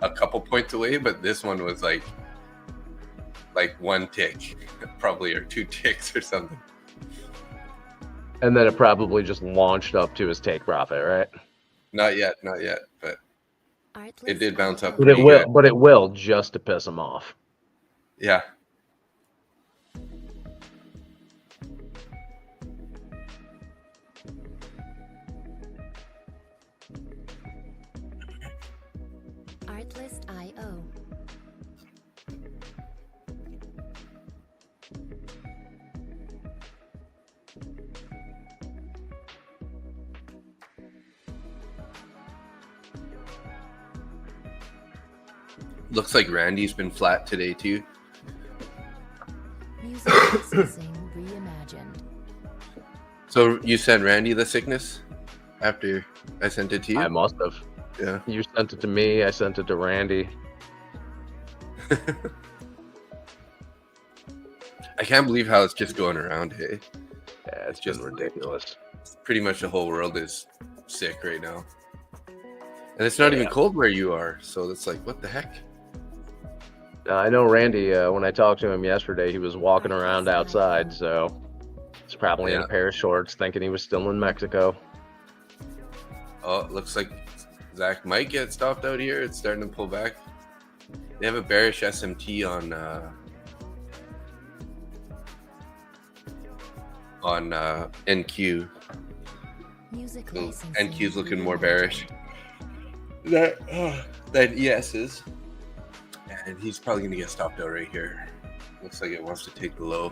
a couple points away, but this one was like one tick, probably, or 2 ticks or something. And then it probably just launched up to his take profit, right? Not yet, but it did bounce up. But it will just to piss him off. Yeah. Artlist.io. Looks like Randy's been flat today too. Music licensing reimagined. So you sent Randy the sickness after I sent it to you? I must have. Yeah. You sent it to me. I sent it to Randy. I can't believe how it's just going around, hey? Yeah, it's just ridiculous. Pretty much the whole world is sick right now. And it's not even cold where you are, so it's what the heck? I know Randy, when I talked to him yesterday, he was walking around outside, so he's probably in a pair of shorts thinking he was still in Mexico. Oh, it looks like Zach might get stopped out here. It's starting to pull back. They have a bearish SMT on NQ. NQ's looking more bearish than ES is. And he's probably going to get stopped out right here. Looks like it wants to take the low.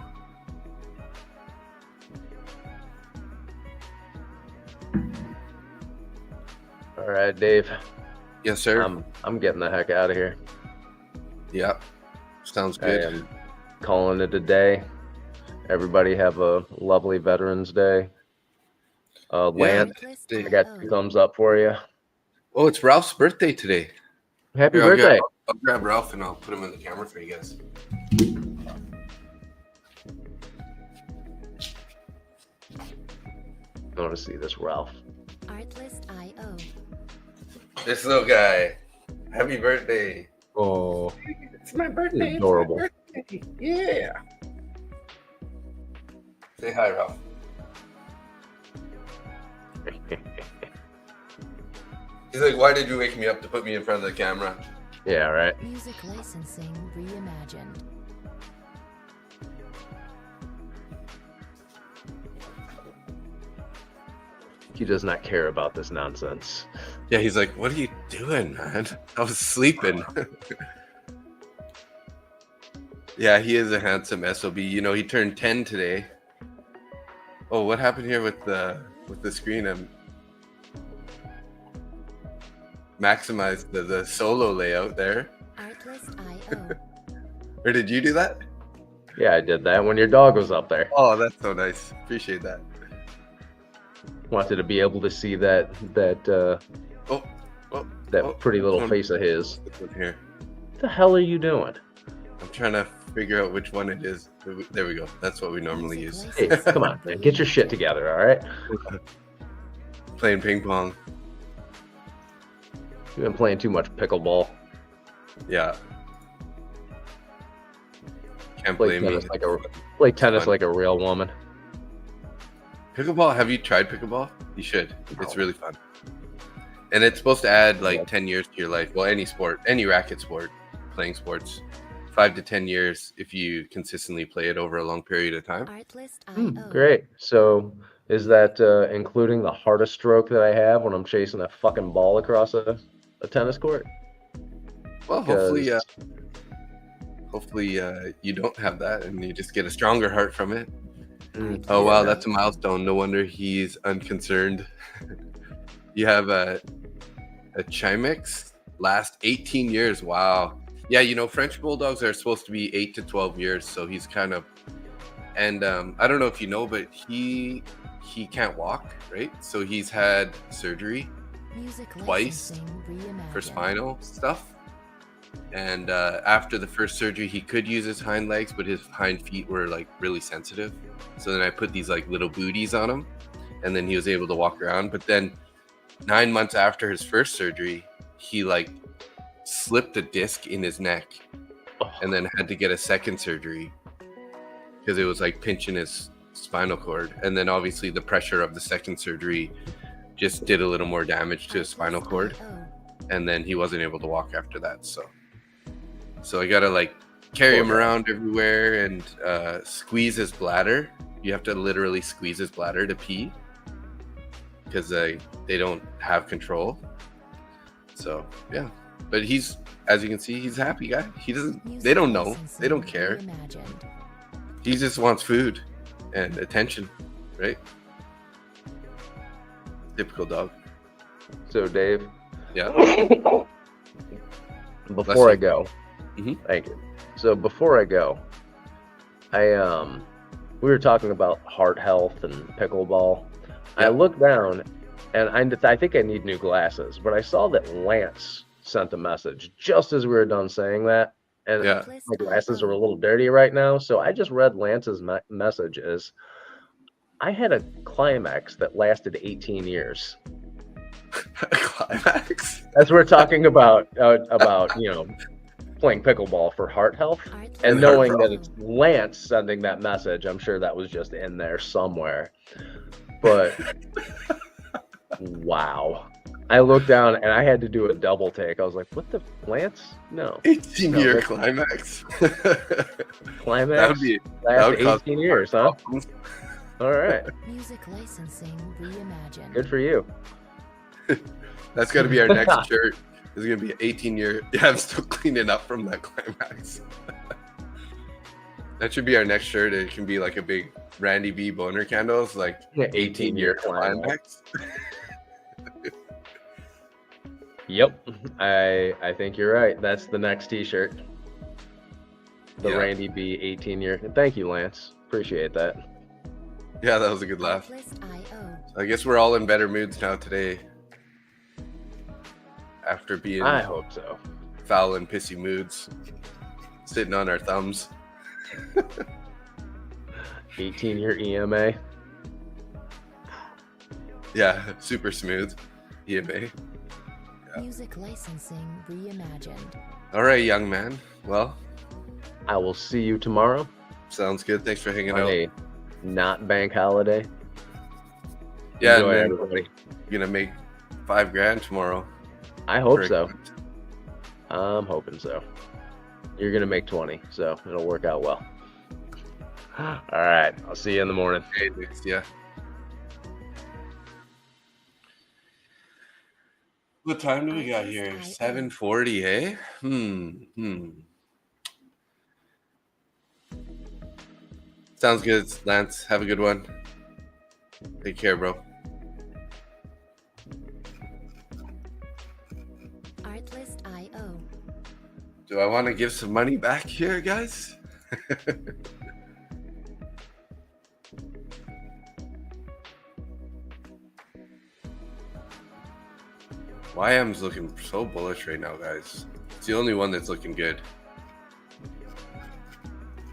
All right, Dave. Yes, sir. I'm getting the heck out of here. Yep. Sounds good. I am calling it a day. Everybody have a lovely Veterans Day. Lance, I got 2 thumbs up for you. Oh, it's Ralph's birthday today. Happy birthday. I'll grab Ralph and I'll put him in the camera for you guys. I want to see this Ralph. Artlist.io. This little guy. Happy birthday. Oh, It's my birthday. adorable. It's my birthday. Yeah. Say hi, Ralph. He's like, why did you wake me up to put me in front of the camera? Yeah, right. Music licensing reimagined. He does not care about this nonsense. Yeah, he's like, what are you doing, man? I was sleeping. Yeah, he is a handsome SOB. You know, he turned 10 today. Oh, what happened here with the screen? Maximized the solo layout there. Artlist.io. Or did you do that? Yeah, I did that when your dog was up there. Oh, that's so nice. Appreciate that. Wanted to be able to see that pretty little face of his. This one here. What the hell are you doing? I'm trying to figure out which one it is. There we go. That's what we normally use. Hey, come on, man. Get your shit together, all right? Playing ping pong. You've been playing too much pickleball. Yeah. Can't Play blame me. tennis like a real woman. Pickleball, have you tried pickleball? You should. It's really fun. And it's supposed to add 10 years to your life. Well, any sport, any racket sport, playing sports. 5 to 10 years if you consistently play it over a long period of time. Artlist.io. Great. So is that including the hardest stroke that I have when I'm chasing a fucking ball across a tennis court? Well, hopefully you don't have that and you just get a stronger heart from it. Oh wow, that's a milestone. No wonder he's unconcerned. You have a Chimex last 18 years. Wow. Yeah, you know, French bulldogs are supposed to be 8 to 12 years, so he's kind of. And I don't know if you know, but he can't walk, right? So he's had surgery twice for spinal stuff. And after the first surgery, he could use his hind legs, but his hind feet were like really sensitive. So then I put these like little booties on him, and then he was able to walk around. But then 9 months after his first surgery, he like slipped a disc in his neck, and then had to get a second surgery because it was like pinching his spinal cord. And then obviously the pressure of the second surgery just did a little more damage to his spinal cord, and then he wasn't able to walk after that. So I gotta like carry him around everywhere and squeeze his bladder. You have to literally squeeze his bladder to pee because they don't have control. So yeah, but he's, as you can see, he's a happy guy. He doesn't. They don't know. They don't care. He just wants food and attention, right? Typical dog. So Dave, yeah. Before I go, Thank you. So before I go, we were talking about heart health and pickleball. Yeah. I looked down, and I think I need new glasses. But I saw that Lance sent a message just as we were done saying that, and my glasses are a little dirty right now. So I just read Lance's message as I had a climax that lasted 18 years. Climax? As we're talking about playing pickleball for heart health, and knowing that it's Lance sending that message, I'm sure that was just in there somewhere. But wow. I looked down and I had to do a double take. I was like, what the Lance? No. 18-year climax. Climax? That would 18 years, huh? All right. Music licensing reimagined. Good for you. That's got to be our next shirt. It's going to be an 18-year. Yeah, I'm still cleaning up from that climax. That should be our next shirt. It can be like a big Randy B boner candles, like 18-year climax. Yep. I think you're right. That's the next t-shirt. The Randy B 18-year. Thank you, Lance. Appreciate that. Yeah, that was a good laugh. So I guess we're all in better moods now today. After being, I hope so, foul and pissy moods, sitting on our thumbs. 18-year EMA. Yeah, super smooth EMA. Yeah. Music licensing reimagined. All right, young man. Well, I will see you tomorrow. Sounds good. Thanks for hanging on out. A not bank holiday. Yeah, enjoy, and everybody. You're gonna make $5,000 tomorrow. I hope so. I'm hoping so. You're gonna make 20, so it'll work out well. All right, I'll see you in the morning. Okay, thanks. Yeah. What time do we got here? 7:40, eh? Sounds good, Lance. Have a good one. Take care, bro. Artlist.io. Do I want to give some money back here, guys? YM's looking so bullish right now, guys. It's the only one that's looking good.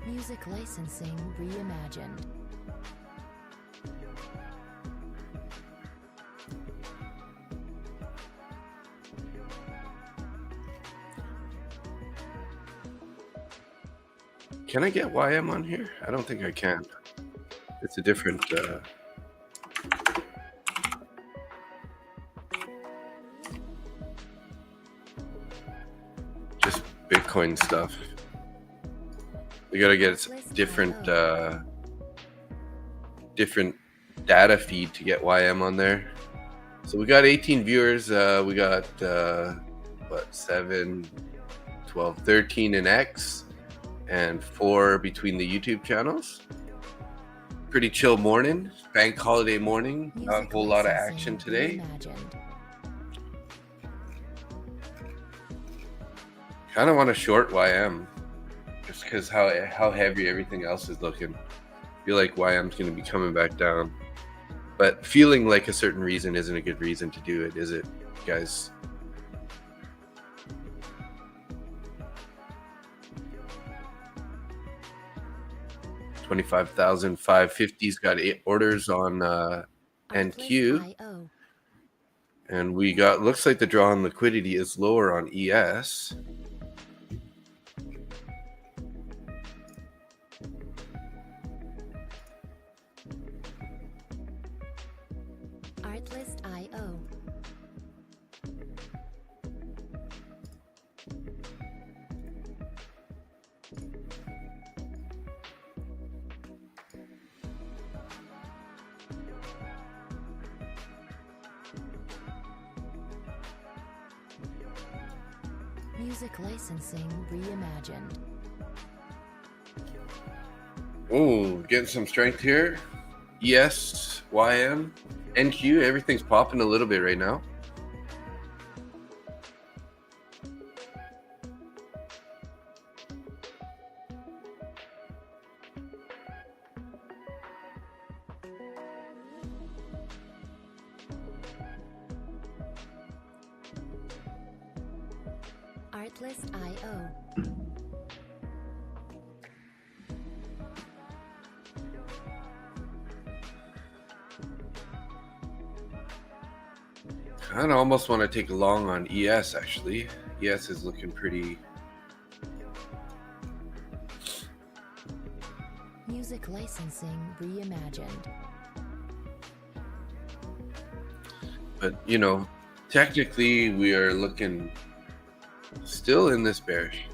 Music licensing reimagined. Can I get YM on here? I don't think I can. It's a different... just Bitcoin stuff. We gotta get different different data feed to get YM on there. So we got 18 viewers. We got 7, 12, 13 in X, and 4 between the YouTube channels. Pretty chill morning, bank holiday morning. Not a Music whole lot of licensing action today. reimagined. Kind of want to short YM just because how heavy everything else is looking. Feel like YM's going to be coming back down, but feeling like a certain reason isn't a good reason to do it, is it, guys? $25,550's got 8 orders on NQ, Artlist.io. and we got, looks like the draw on liquidity is lower on ES. Artlist.io. Music licensing reimagined. Oh, getting some strength here. ES, YM, NQ, everything's popping a little bit right now. Artlist.io. Kind of almost want to take a long on ES, actually. ES is looking pretty. Music licensing reimagined. But, you know, technically we are looking still in this bearish.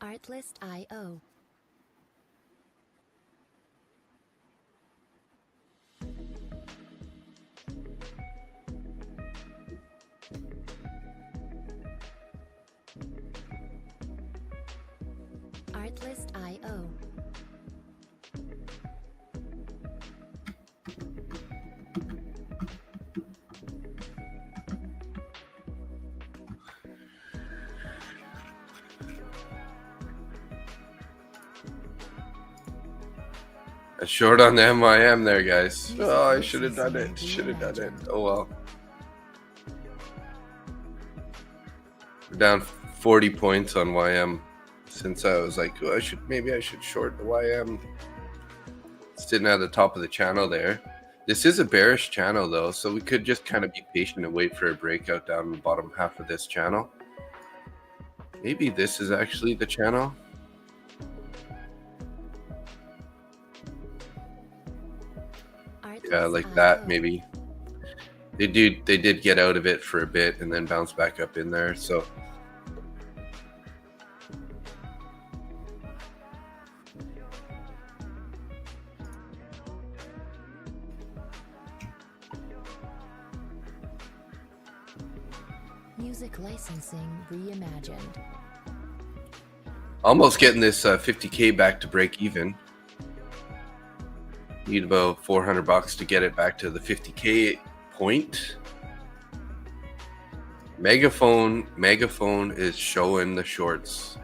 Artlist.io. Artlist.io. A short on the MIM there, guys. Music Oh, I should have done it. licensing Should have done it. reimagined. Oh well. We're down 40 points on YM since I was like, oh, maybe I should short the YM. Sitting at the top of the channel there. This is a bearish channel though, so we could just kind of be patient and wait for a breakout down the bottom half of this channel. Maybe this is actually the channel. Yeah, like that maybe. They did get out of it for a bit and then bounce back up in there. So Music licensing reimagined. almost getting this 50K back to break even. Need about $400 to get it back to the 50K point. Megaphone is showing the shorts.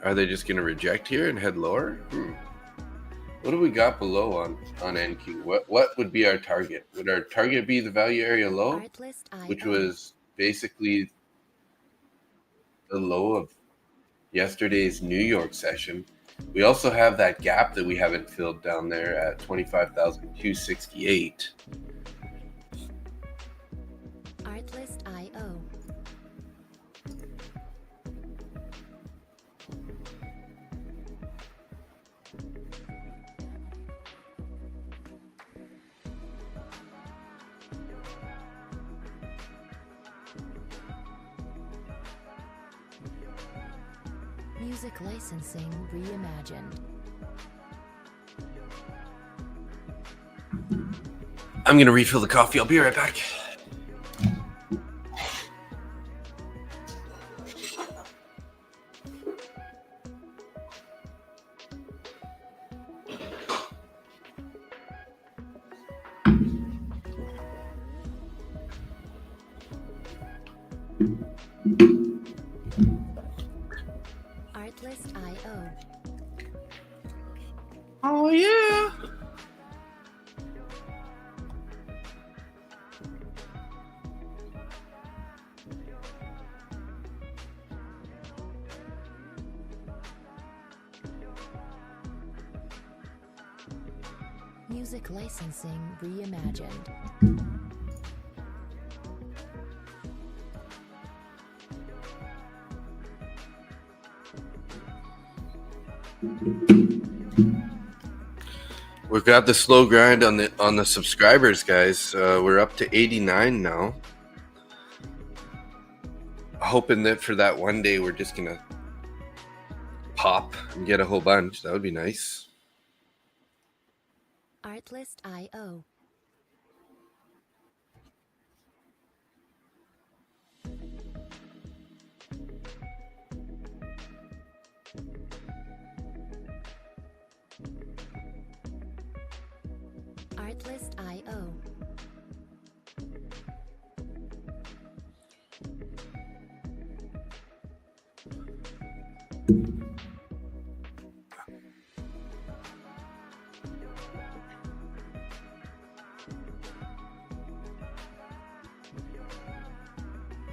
Are they just going to reject here and head lower? What do we got below on NQ? What would be our target? Would our target be the value area low, Artlist.io. which was basically the low of yesterday's New York session? We also have that gap that we haven't filled down there at 25,268. Artlist.io. Music licensing reimagined. I'm going to refill the coffee. I'll be right back. Artlist.io. Oh, yeah. Music licensing reimagined. We've got the slow grind on the subscribers, guys. We're up to 89 now. Hoping that for that one day we're just gonna pop and get a whole bunch. That would be nice. Artlist.io. Artlist.io.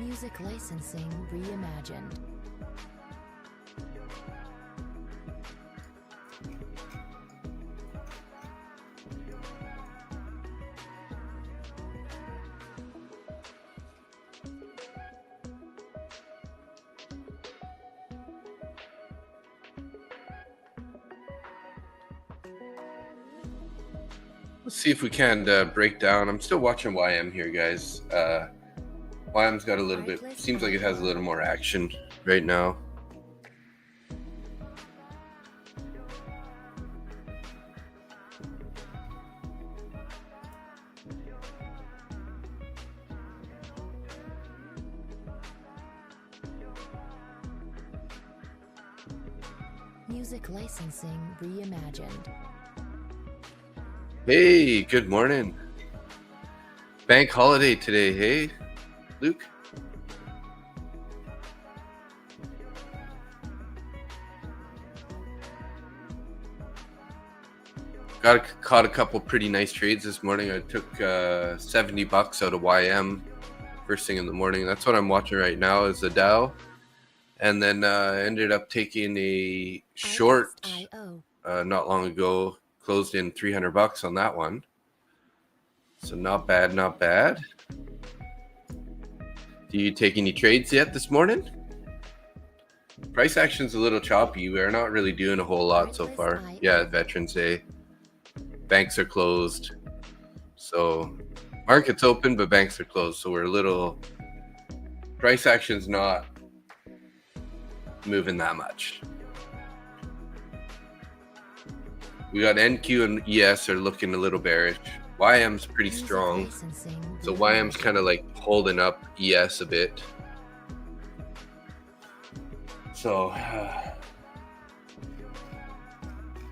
Music licensing reimagined. Let's see if we can break down. I'm still watching YM here, guys. YM's got a little bit, seems like it has a little more action right now. Music licensing reimagined. Hey, good morning. Bank holiday today, hey, Luke? Caught a couple pretty nice trades this morning. I took $70 out of YM first thing in the morning. That's what I'm watching right now is the Dow. And then ended up taking a short Artlist.io. not long ago. Closed in $300 on that one. So not bad, not bad. Do you take any trades yet this morning? Price action's a little choppy. We're not really doing a whole lot so far. Yeah, Veterans Day. Banks are closed. So market's open, but banks are closed. So we're a little, price action's not moving that much. We got NQ and ES are looking a little bearish. YM's pretty strong. So YM's kind of like holding up ES a bit. So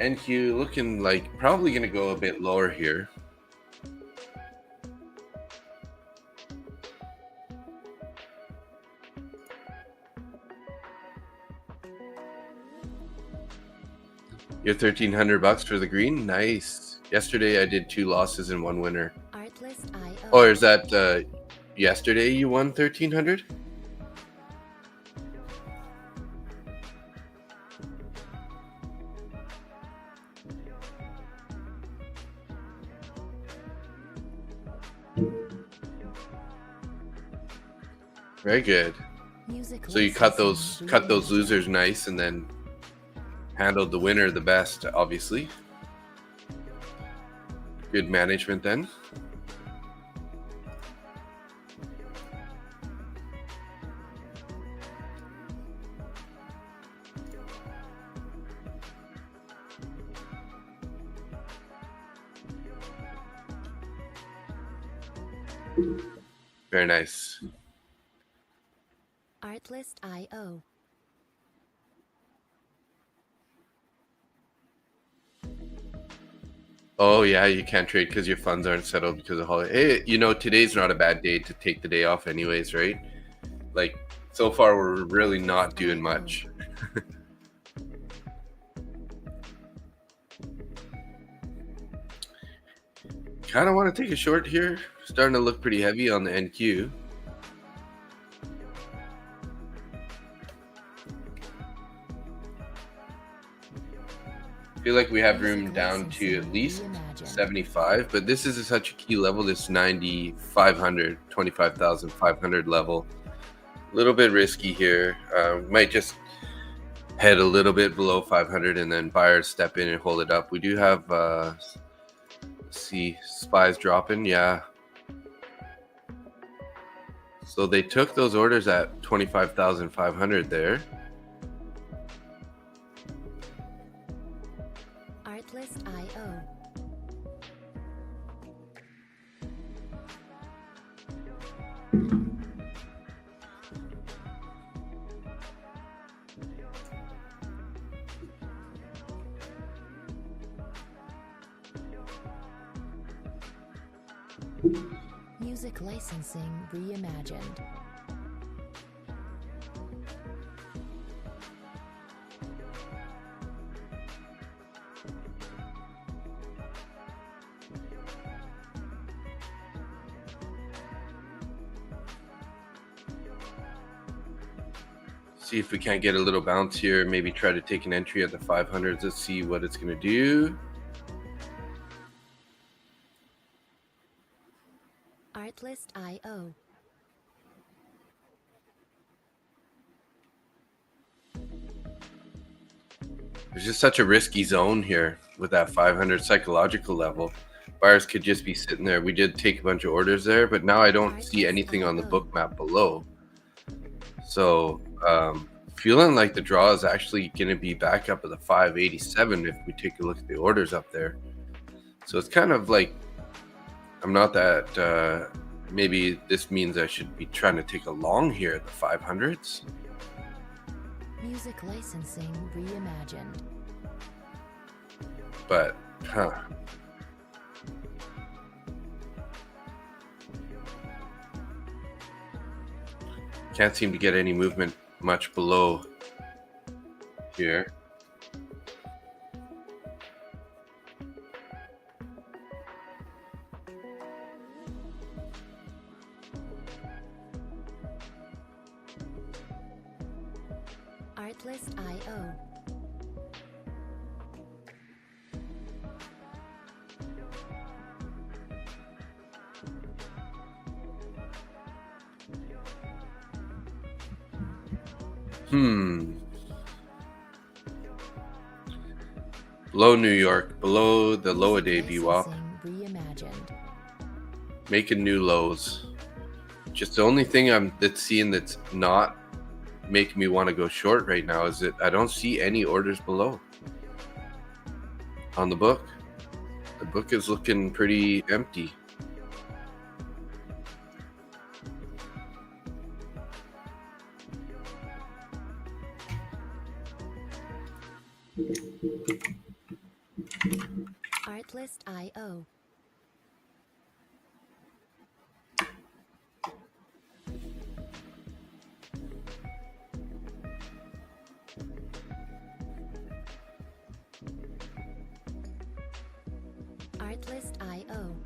NQ looking like probably going to go a bit lower here. You're $1,300 for the green. Nice. Yesterday I did 2 losses and 1 winner. Artlist.io. Oh, is that yesterday you won 1,300? Very good. Music So you cut licensing those reimagined. losers nice and then handled the winner the best, obviously. Good management then. Very nice. Artlist.io. Oh yeah, you can't trade because your funds aren't settled because of holiday. Hey, you know, today's not a bad day to take the day off anyways, right? Like, so far we're really not doing much. Kind of want to take a short here. Starting to look pretty heavy on the NQ. Feel like we have room down to at least 75, but this is such a key level, this 9,500, 25,500 level. A little bit risky here. Might just head a little bit below 500 and then buyers step in and hold it up. We do have, let's see, SPYs dropping. Yeah. So they took those orders at 25,500 there. Artlist.io. Music licensing reimagined. See if we can't get a little bounce here. Maybe try to take an entry at the 500s. Let's see what it's going to do. Artlist.io. There's just such a risky zone here with that 500 psychological level. Buyers could just be sitting there. We did take a bunch of orders there, but now I don't see anything on the book map below. So feeling like the draw is actually going to be back up at the 587 if we take a look at the orders up there. So it's kind of like, I'm not that, maybe this means I should be trying to take a long here at the 500s. Music licensing reimagined. But, can't seem to get any movement much below here. Artlist.io. Below New York, below the low a day VWAP. Reimagined. Making new lows. Just the only thing that's seeing that's not making me want to go short right now is that I don't see any orders below on the book. The book is looking pretty empty. Artlist.io. Artlist.io.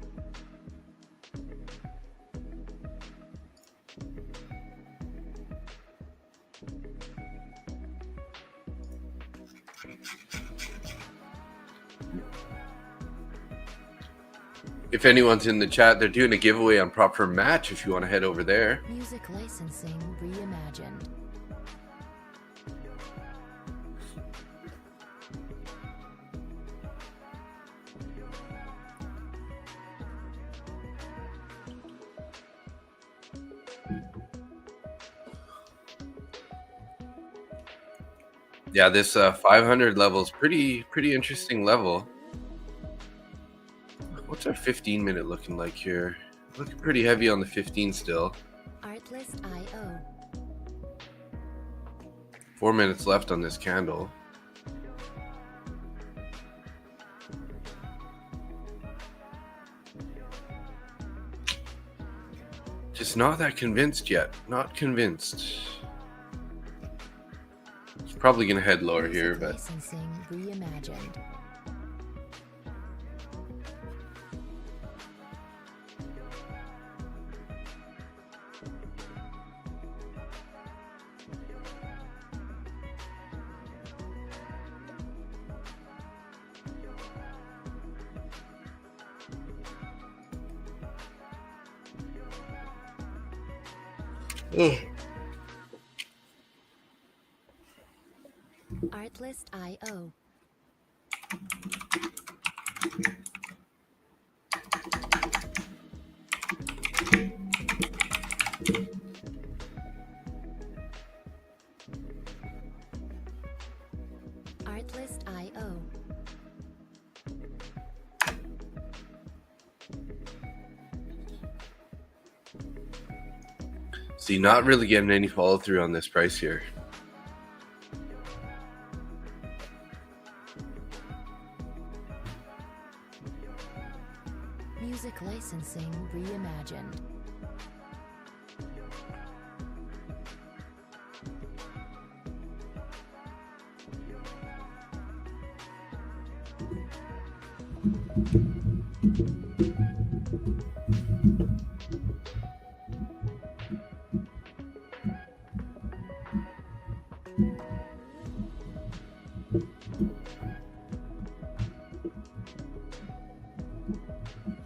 If anyone's in the chat, they're doing a giveaway on prop firm match if you want to head over there. Music licensing reimagined. Yeah, this 500 level is pretty interesting level. What's our 15-minute looking like here? Looking pretty heavy on the 15 still. Artlist.io. 4 minutes left on this candle. Just not that convinced yet. Not convinced. It's probably going to head lower here, but Licensing reimagined. Artlist.io. Artlist.io. see, not really getting any follow through on this price here. Music licensing reimagined.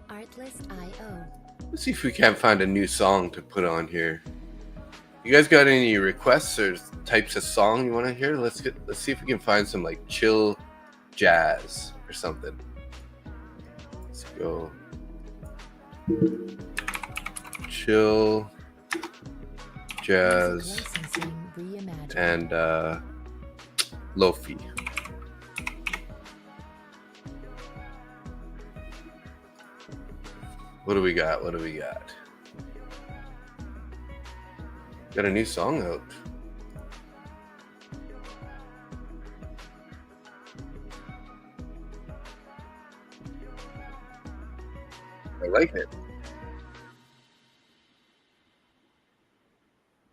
Artlist.io. Let's see if we can't find a new song to put on here. You guys got any requests or types of song you want to hear? Let's see if we can find some like chill jazz or something. Let's go. Chill jazz Music licensing reimagined. and lofi. What do we got? What do we got? Got a new song out. I like it.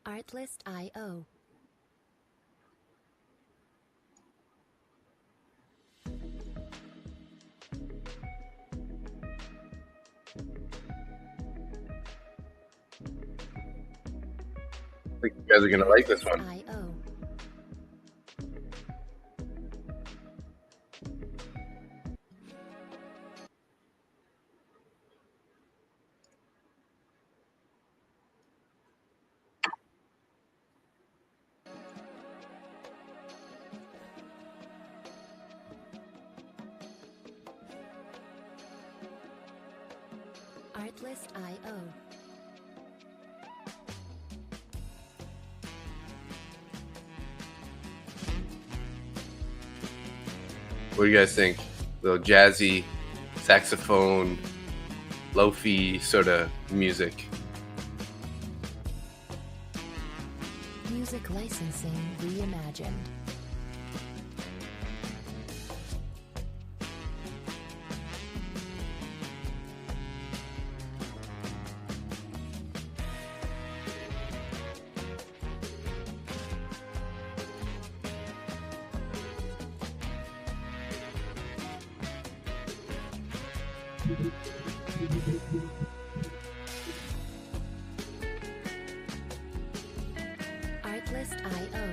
Artlist.io. I think you guys are gonna like this one. Artlist.io. Artlist.io. What do you guys think? Little jazzy, saxophone, lo-fi sort of music. Music licensing reimagined. Artlist.io.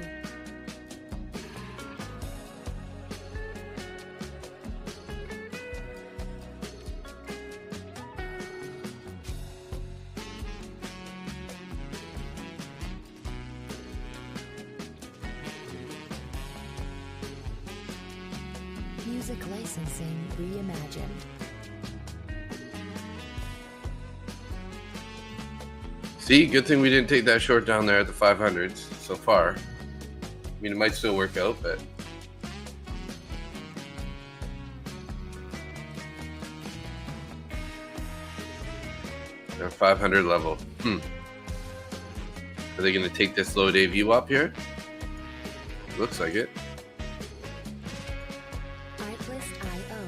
Music licensing reimagined. See, good thing we didn't take that short down there at the 500s so far. I mean, it might still work out, but At 500 level. Are they going to take this low day VWAP here? Looks like it. Artlist.io.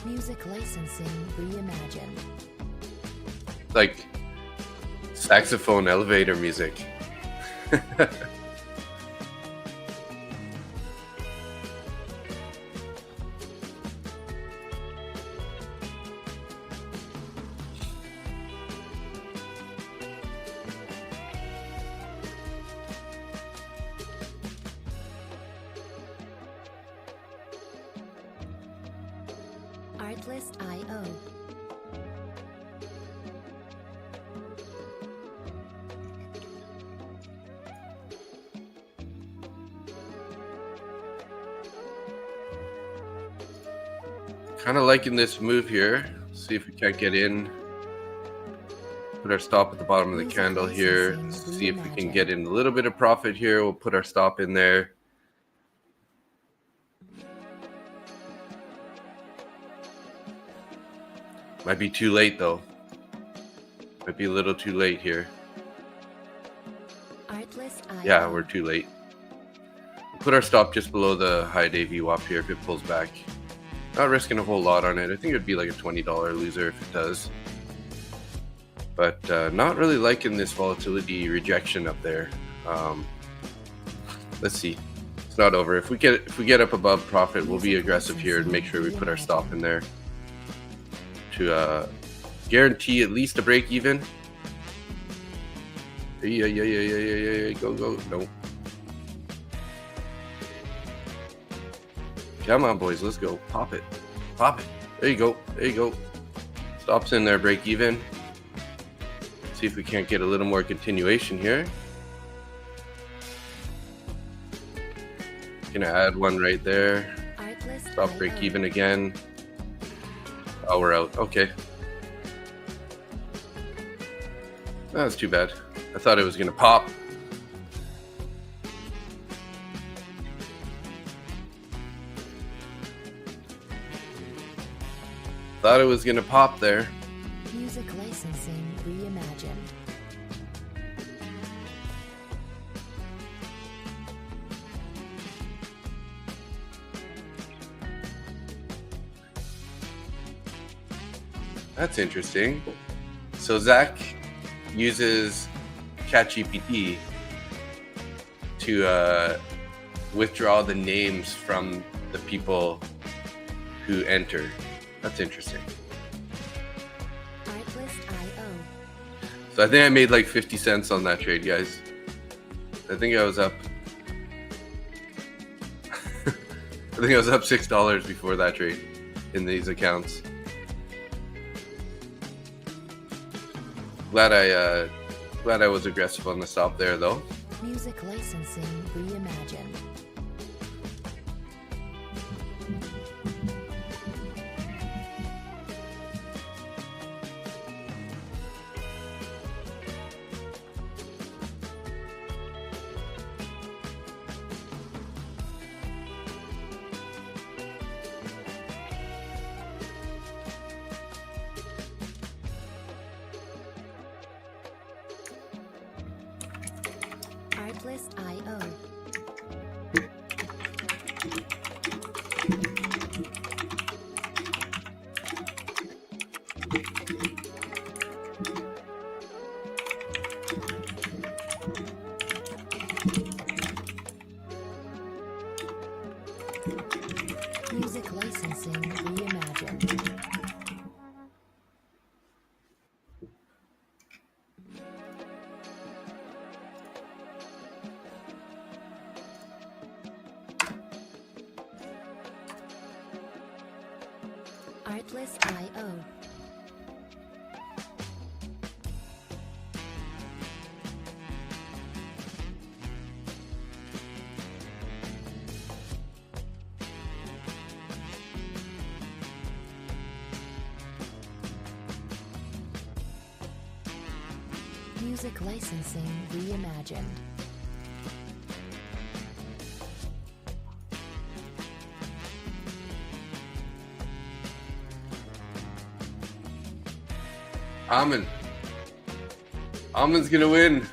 Music licensing reimagined. Like saxophone elevator music. Artlist.io. Kind of liking this move here. See if we can't get in. Put our stop at the bottom of the candle here. See if we can get in a little bit of profit here. We'll put our stop in there. Might be too late though. Might be a little too late here. Artlist.io. Yeah, we're too late. We'll put our stop just below the high day VWAP here if it pulls back. Not risking a whole lot on it. I think it'd be like a $20 loser if it does. But not really liking this volatility rejection up there. Let's see. It's not over. If we get up above profit, we'll be aggressive here and make sure we put our stop in there to guarantee at least a break even. Yeah. Go. No. Come on, boys. Let's go. Pop it. There you go. Stops in there. Break even. See if we can't get a little more continuation here. Gonna add one right there. Stop, break even again. Oh, we're out. Okay. That was too bad. I thought it was gonna pop. Thought it was gonna pop there. Music licensing reimagined. That's interesting. So Zach uses ChatGPT to withdraw the names from the people who enter. That's interesting. Artlist.io. So I think I made like 50 cents on that trade, guys. I think I was up. I think I was up $6 before that trade in these accounts. Glad I was aggressive on the stop there, though. Music licensing reimagined. Artlist.io. Music licensing reimagined. Artlist.io. Music licensing reimagined. Almond. Almond's gonna win.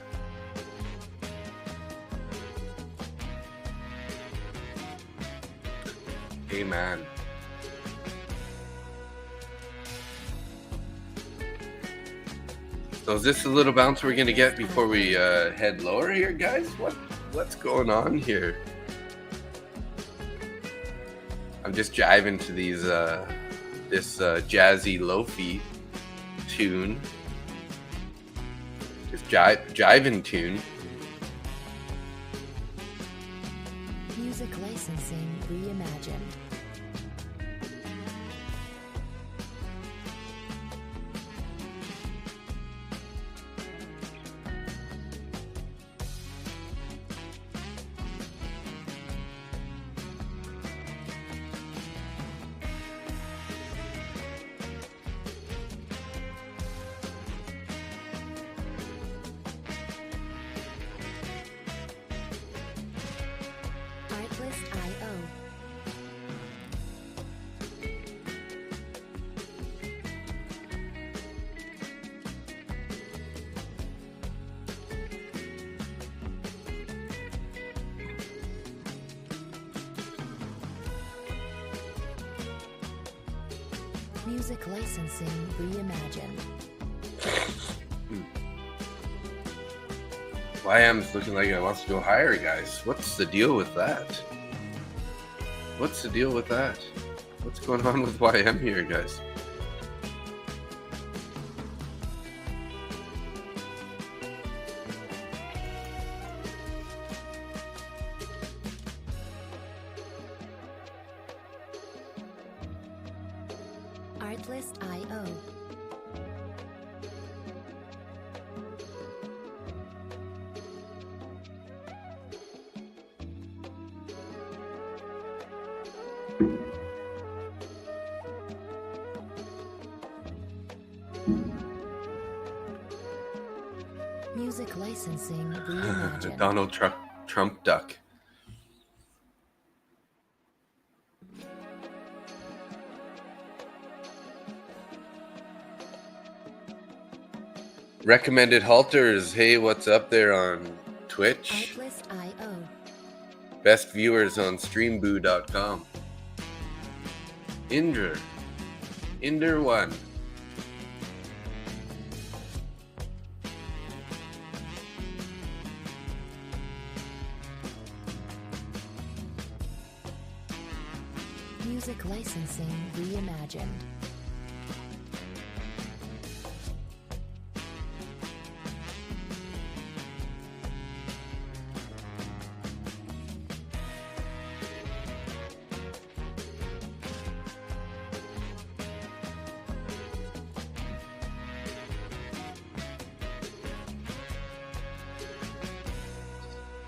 Amen. So is this the little bounce we're gonna get before we head lower here, guys? What's going on here? I'm just jiving to these this jazzy lofi tune. Just jiving tune. Music licensing reimagined. Artlist.io. Music licensing reimagined. YM's looking like it wants to go higher, guys. What's the deal with that? What's the deal with that? What's going on with YM here, guys? Artlist.io. Music licensing reimagined. Donald Trump duck. Recommended halters. Hey, what's up there on Twitch? Artlist.io. Best viewers on streamboo.com. Inder 1. Music licensing reimagined.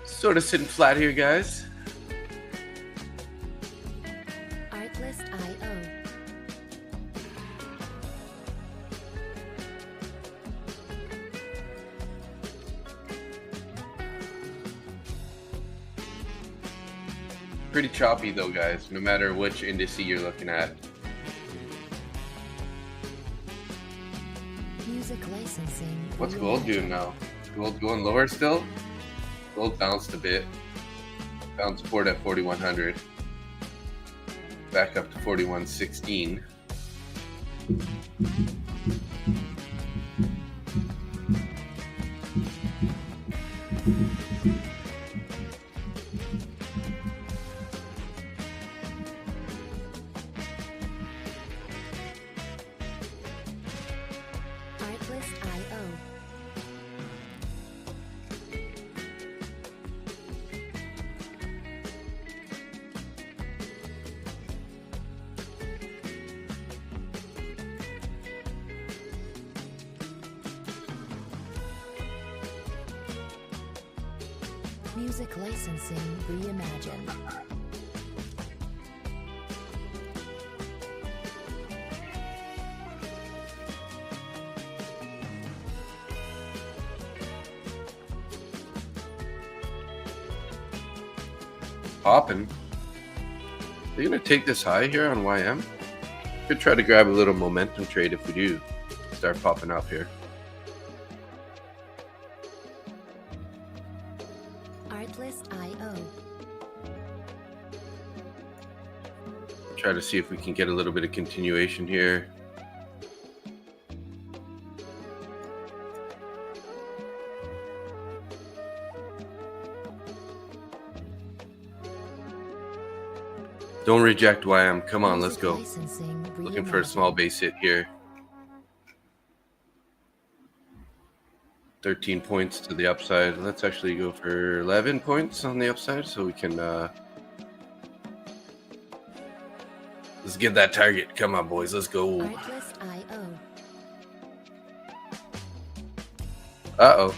Sort of sitting flat here, guys. Artlist.io. Pretty choppy though, guys, no matter which indice you're looking at. Music licensing. What's gold doing now? Gold going lower still? Gold bounced a bit. Found support at 4,100. Back up to 4,116. Artlist.io. Music licensing reimagined. popping. They're going to take this high here on YM. Could try to grab a little momentum trade if we do start popping up here. Artlist.io. Try to see if we can get a little bit of continuation here. Don't reject YM. Come on, let's go. Looking for a small base hit here. 13 points to the upside. Let's actually go for 11 points on the upside so we can let's get that target. Come on, boys. Let's go. Artlist.io. Uh-oh.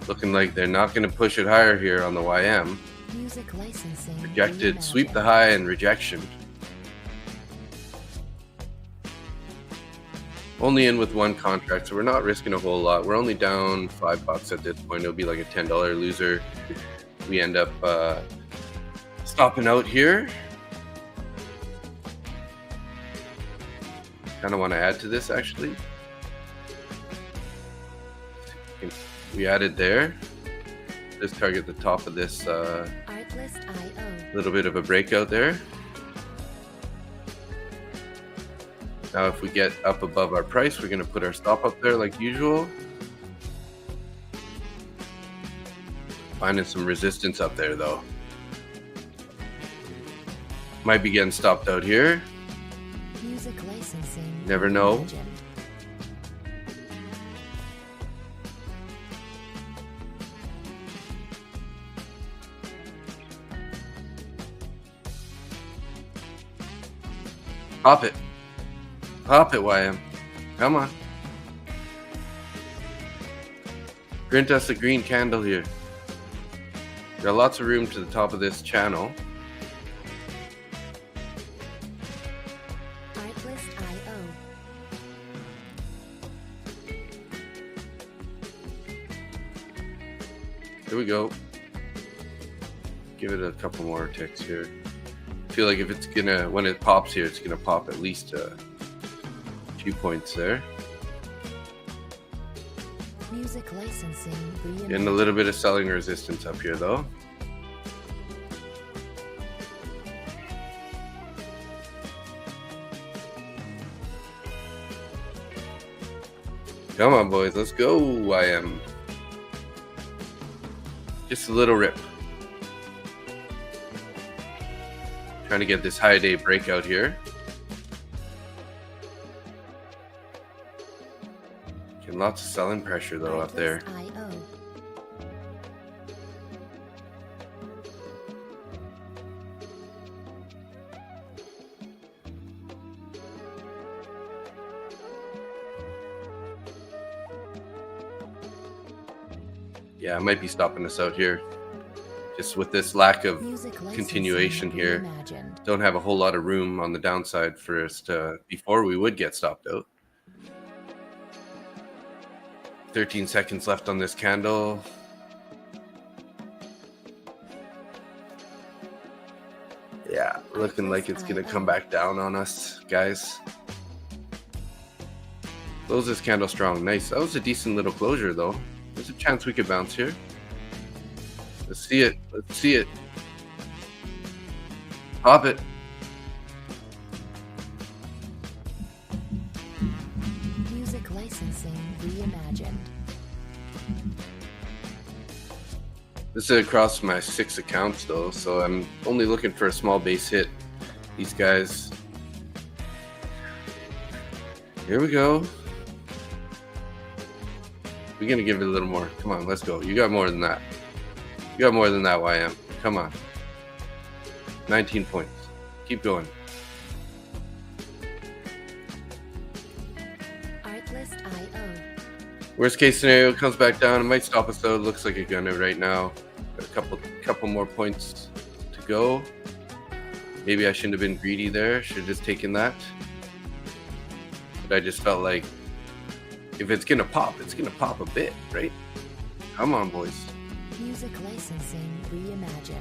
Looking like they're not going to push it higher here on the YM. Music licensing. Rejected. Sweep the high and rejection. Only in with one contract, so we're not risking a whole lot. We're only down $5 at this point. It'll be like a $10 loser. We end up stopping out here. Kind of want to add to this actually. We added there. Let's target the top of this little bit of a breakout there. Now if we get up above our price, we're going to put our stop up there like usual. Finding some resistance up there though. Might be getting stopped out here. Music licensing. Never know. Pop it. Pop it, YM. Come on. Print us a green candle here. Got lots of room to the top of this channel. Artlist.io. Here we go. Give it a couple more ticks here. I feel like if it's gonna, when it pops here, it's gonna pop at least a few points there. Music licensing. Getting a little bit of selling resistance up here though. Come on, boys, let's go. YM. Just a little rip. Trying to get this high day breakout here. Getting lots of selling pressure though up there. Artlist.io. Yeah, I might be stopping us out here. Just with this lack of Music continuation licensing here. reimagined. Don't have a whole lot of room on the downside for us to, before we would get stopped out. 13 seconds left on this candle. Yeah, looking like it's gonna come back down on us, guys. Close this candle strong. Nice. That was a decent little closure though. There's a chance we could bounce here. Let's see it. Let's see it. Pop it. Music licensing reimagined. This is across my 6 accounts though, so I'm only looking for a small base hit. These guys. Here we go. We're gonna give it a little more. Come on, let's go. You got more than that. You got more than that, YM. Come on. 19 points. Keep going. Artlist.io. Worst case scenario, comes back down. It might stop us though. It looks like it's gonna right now. Got a couple more points to go. Maybe I shouldn't have been greedy there. Should have just taken that. But I just felt like if it's gonna pop, it's gonna pop a bit, right? Come on, boys. Music licensing reimagined.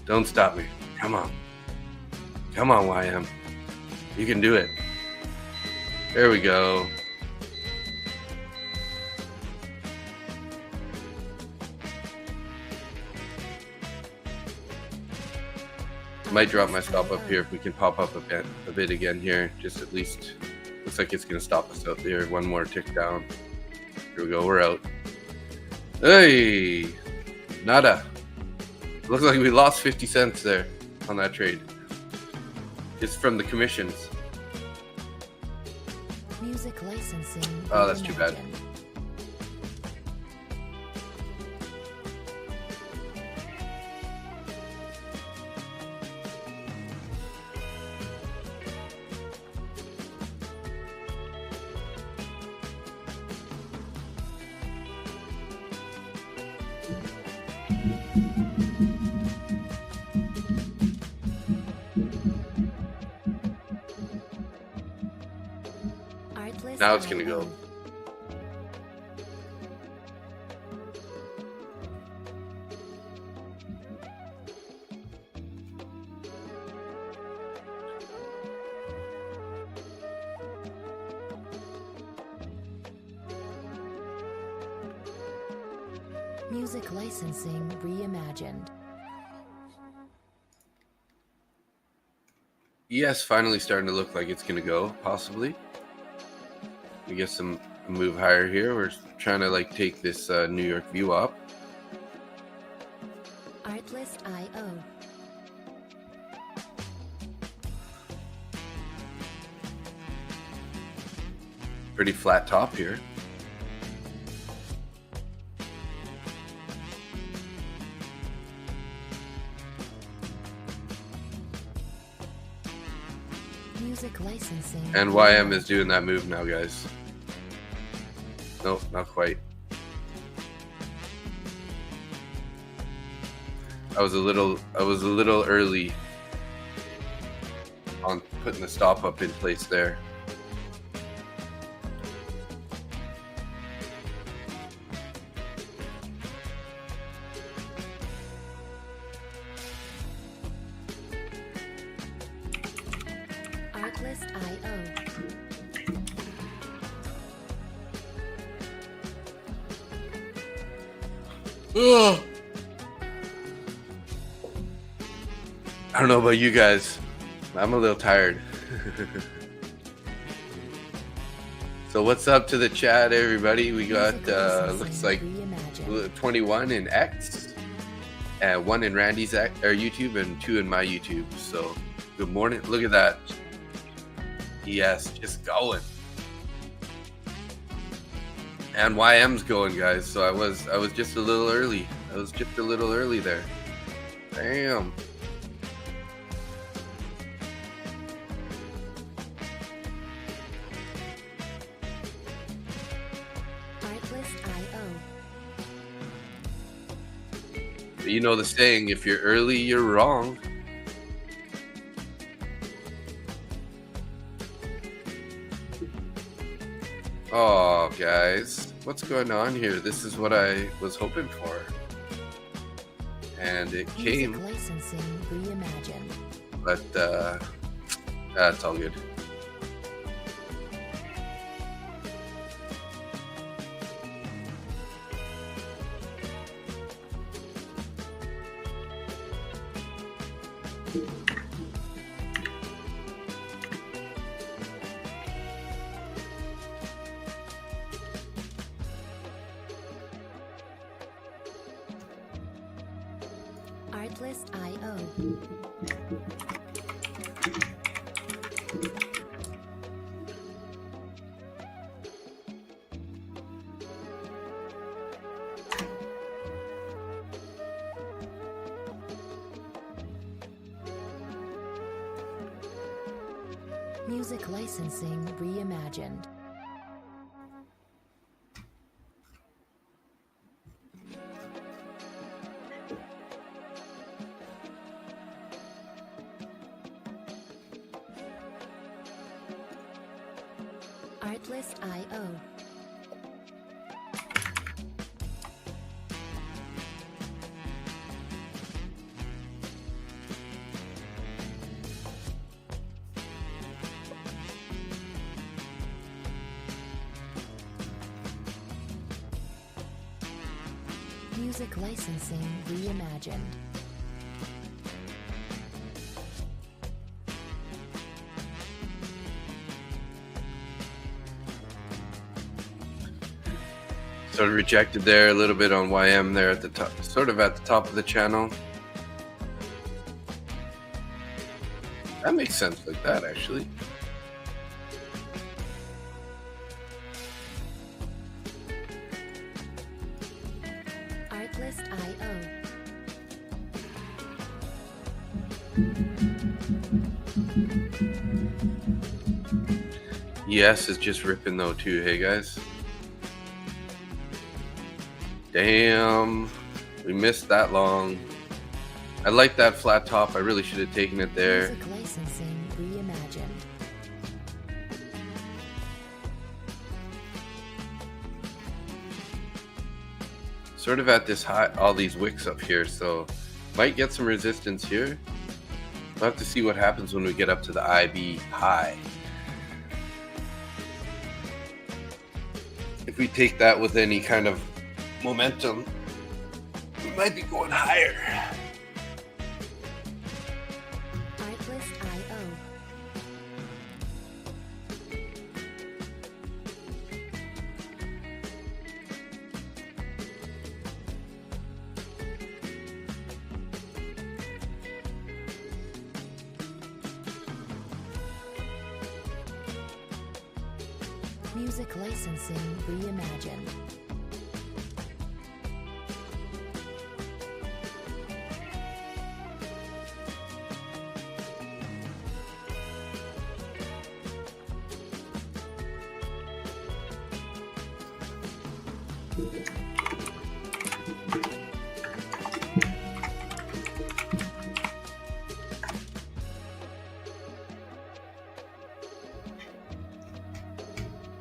Don't stop me. Come on. Come on, YM. You can do it. There we go. Might drop my stop up here if we can pop up a bit again here. Just at least looks like it's gonna stop us out there. One more tick down. Here we go. We're out. Hey, nada. Looks like we lost 50 cents there on that trade. Just from the commissions. Music licensing. Oh, that's too bad. reimagined. Artlist Now it's gonna go. IO. Music licensing reimagined. Yes, finally starting to look like it's gonna go, possibly. We get some move higher here. We're trying to like take this New York VWAP. Artlist IO. Pretty flat top here. Music licensing. And YM is doing that move now, guys. Nope, not quite. I was a little early on putting the stop up in place there. Artlist IO. Ugh. I don't know about you guys. I'm a little tired. So what's up to the chat, everybody? We got looks like 21 in X, 1 in Randy's YouTube, and 2 in my YouTube. So good morning. Look at that. Yes, just going. And YM's going, guys. So I was just a little early. I was just a little early there. Damn. Artlist IO. You know the saying, if you're early, you're wrong. Oh, guys, what's going on here? This is what I was hoping for. And it came, Music licensing reimagined. but that's all good. Artlist IO. Music licensing reimagined. Artlist.io. Music licensing reimagined. Sort of rejected there a little bit on YM there at the top, sort of at the top of the channel. That makes sense like that, actually. Artlist.io. Yes, is just ripping though too. Hey guys. Damn, we missed that long. I like that flat top. I really should have taken it there. Music licensing reimagined. Sort of at this high, all these wicks up here, so might get some resistance here. We'll have to see what happens when we get up to the IB high. If we take that with any kind of momentum, we might be going higher. Artlist.io. Music licensing reimagined.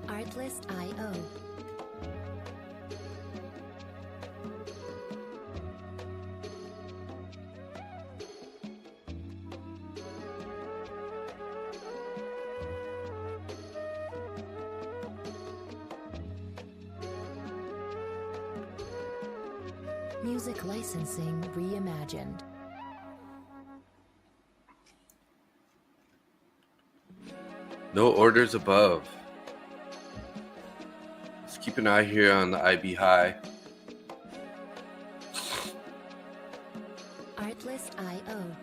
Artlist.io. Music licensing reimagined. No orders above. Let's keep an eye here on the IB high. Artlist.io.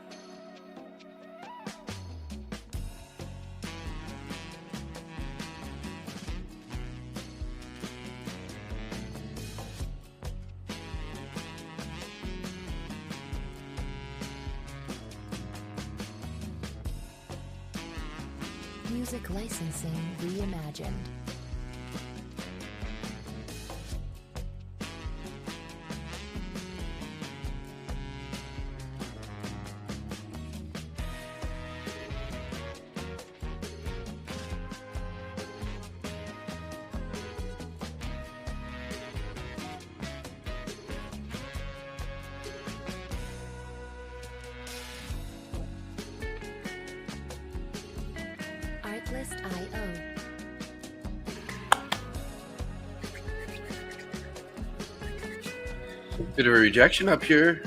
Music licensing reimagined. Artlist.io. Bit of a rejection up here.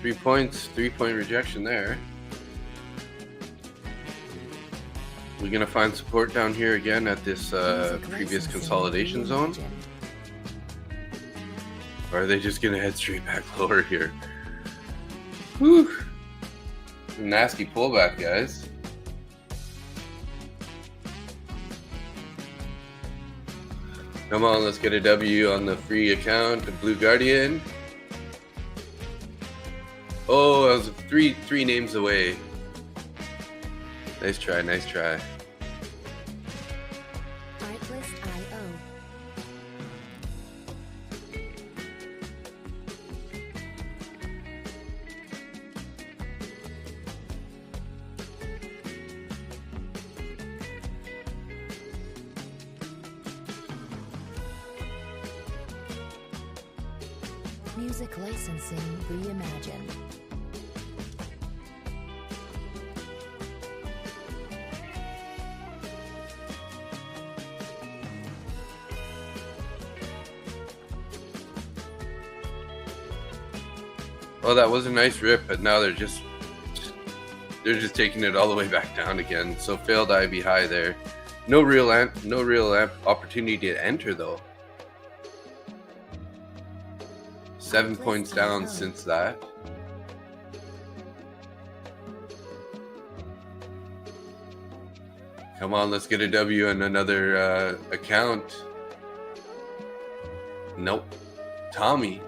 3 points, 3-point rejection there. We're gonna find support down here again at this previous consolidation zone. Or are they just gonna head straight back lower here? Whew. Nasty pullback, guys. Come on, let's get a W on the free account, the Blue Guardian. Oh, I was three names away. Nice try, nice try. Artlist.io. Music licensing reimagined. Oh, that was a nice rip, but now they're just taking it all the way back down again. So failed IB high there. No real opportunity to enter though. 7 points down since that. Come on, let's get a W on another account. Nope. Tommy.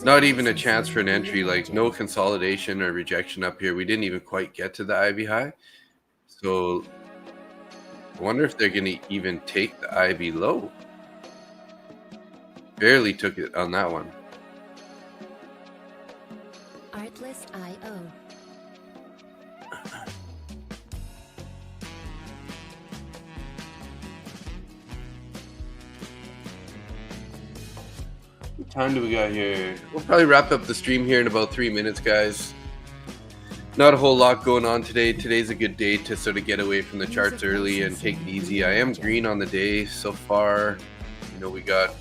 Not even a chance for an entry, like no consolidation or rejection up here. We didn't even quite get to the IB high. So I wonder if they're going to even take the IB low. Barely took it on that one. Artlist.io. What time do we got here? We'll probably wrap up the stream here in about 3 minutes, guys. Not a whole lot going on today. Today's a good day to sort of get away from the charts early and take it easy. I am green on the day so far. You know, we got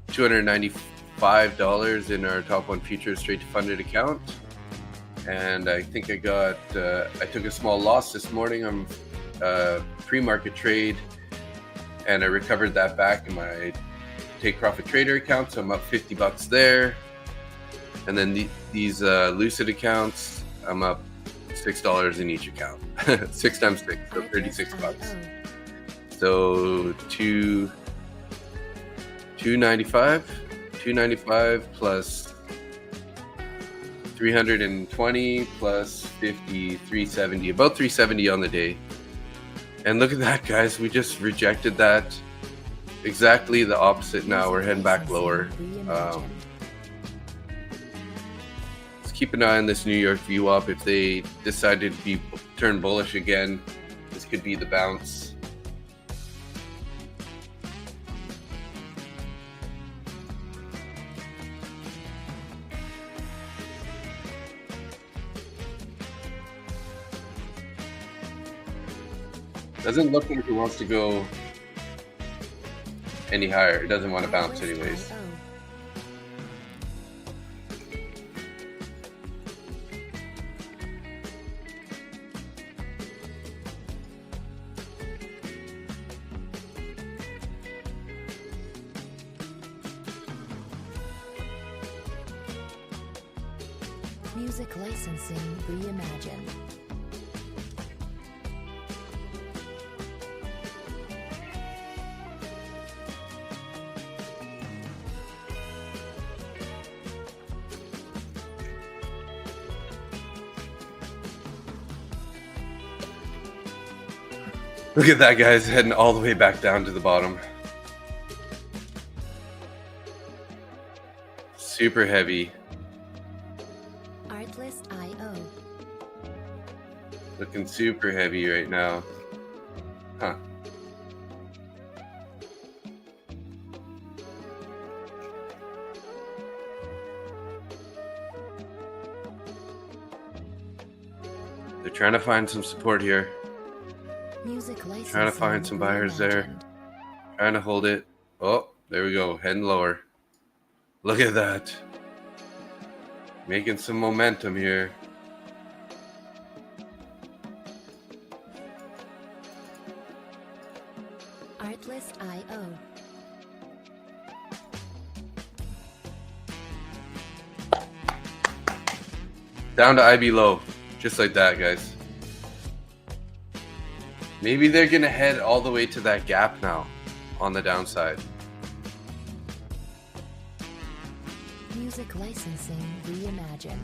$295 in our top one futures straight to funded account. And I think I got, I took a small loss this morning on pre-market trade, and I recovered that back in my take profit trader account. So I'm up $50 there. And then these Lucid accounts, I'm up $6 in each account. 6 times 6, so $36. So 295 plus 320 plus 50, 370, about 370 on the day. And look at that, guys, we just rejected that. Exactly the opposite now. We're heading back lower. Let's keep an eye on this New York VWAP. If they decided to turn bullish again, this could be the bounce. Doesn't look like it wants to go any higher. It doesn't want to bounce anyways. Music licensing reimagined. Look at that, guys, heading all the way back down to the bottom. Super heavy. Artlist.io. Looking super heavy right now. Huh. They're trying to find some support here. Music licensing Trying to find some buyers there. reimagined. Trying to hold it. Oh, there we go. Heading lower. Look at that. Making some momentum here. Artlist.io. Down to IB low. Just like that, guys. Maybe they're going to head all the way to that gap now on the downside. Music licensing reimagined.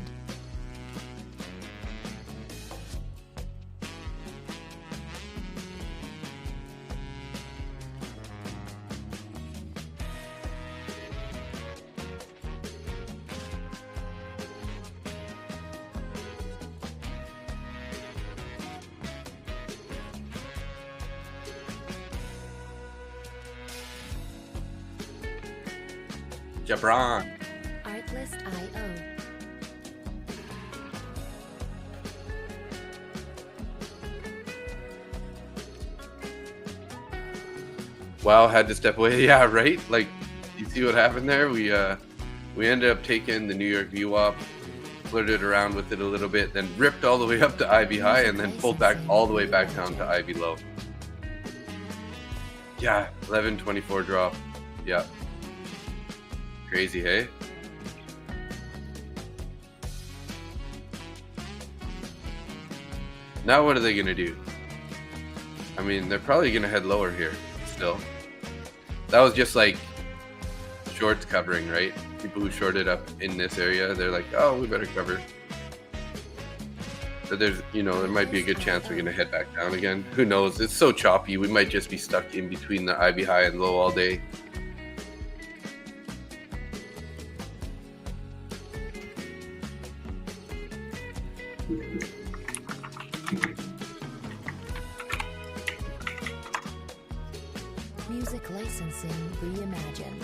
Jabron. Artlist.io. Wow, had to step away. Yeah, right. Like, you see what happened there? We ended up taking the New York VWAP, flirted around with it a little bit, then ripped all the way up to IB high, and then pulled back all the way back down to IB low. Yeah, 11.24 drop. Yeah, crazy, hey? Now what are they gonna do? I mean, they're probably gonna head lower here still. That was just like shorts covering, right? People who shorted up in this area, they're like, oh, we better cover. But there's, there might be a good chance we're gonna head back down again. Who knows? It's so choppy. We might just be stuck in between the IB high and low all day. Music licensing reimagined.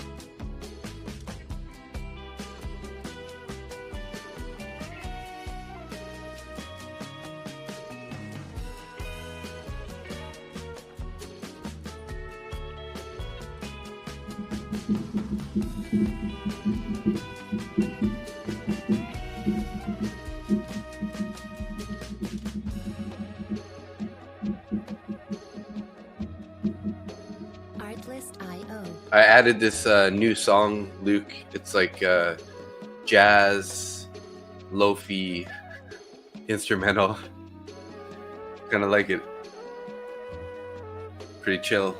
Artlist.io. I added this new song, Luke. It's like jazz, lo-fi, instrumental. Kind of like it. Pretty chill.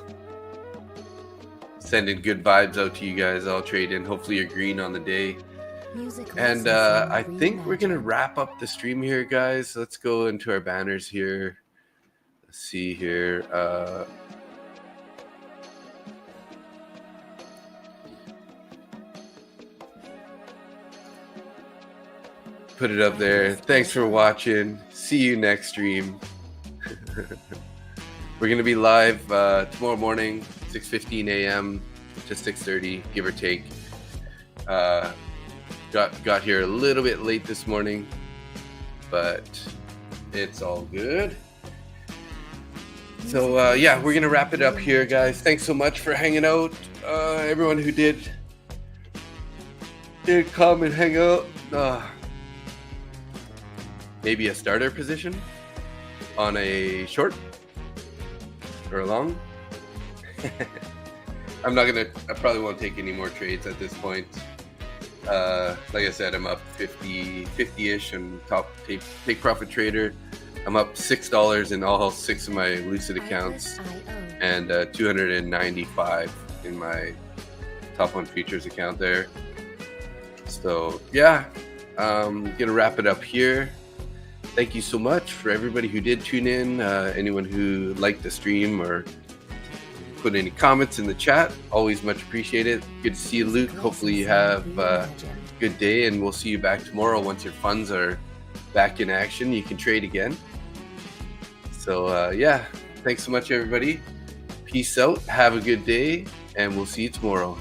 Sending good vibes out to you guys. I'll trade in. Hopefully you're green on the day. Music And licensing I think we're going to reimagined. wrap up the stream here, guys. Let's go into our banners here. Let's see here. Put it up there. Thanks for watching. See you next stream. We're going to be live tomorrow morning, 6:15 a.m. to 6:30, give or take. Got here a little bit late this morning, but it's all good. So yeah, we're gonna wrap it up here, guys. Thanks so much for hanging out. Everyone who did come and hang out. Maybe a starter position on a short or a long. I probably won't take any more trades at this point. Like I said, I'm up 50-ish and top take profit trader. I'm up $6 in all 6 of my Lucid accounts Artlist.io. and 295 in my top 1 futures account there. So yeah, gonna wrap it up here. Thank you so much for everybody who did tune in, anyone who liked the stream or put any comments in the chat. Always much appreciated. Good to see you, Luke. Hopefully you have a good day, and we'll see you back tomorrow once your funds are back in action. You can trade again. So yeah, thanks so much, everybody. Peace out. Have a good day, and we'll see you tomorrow.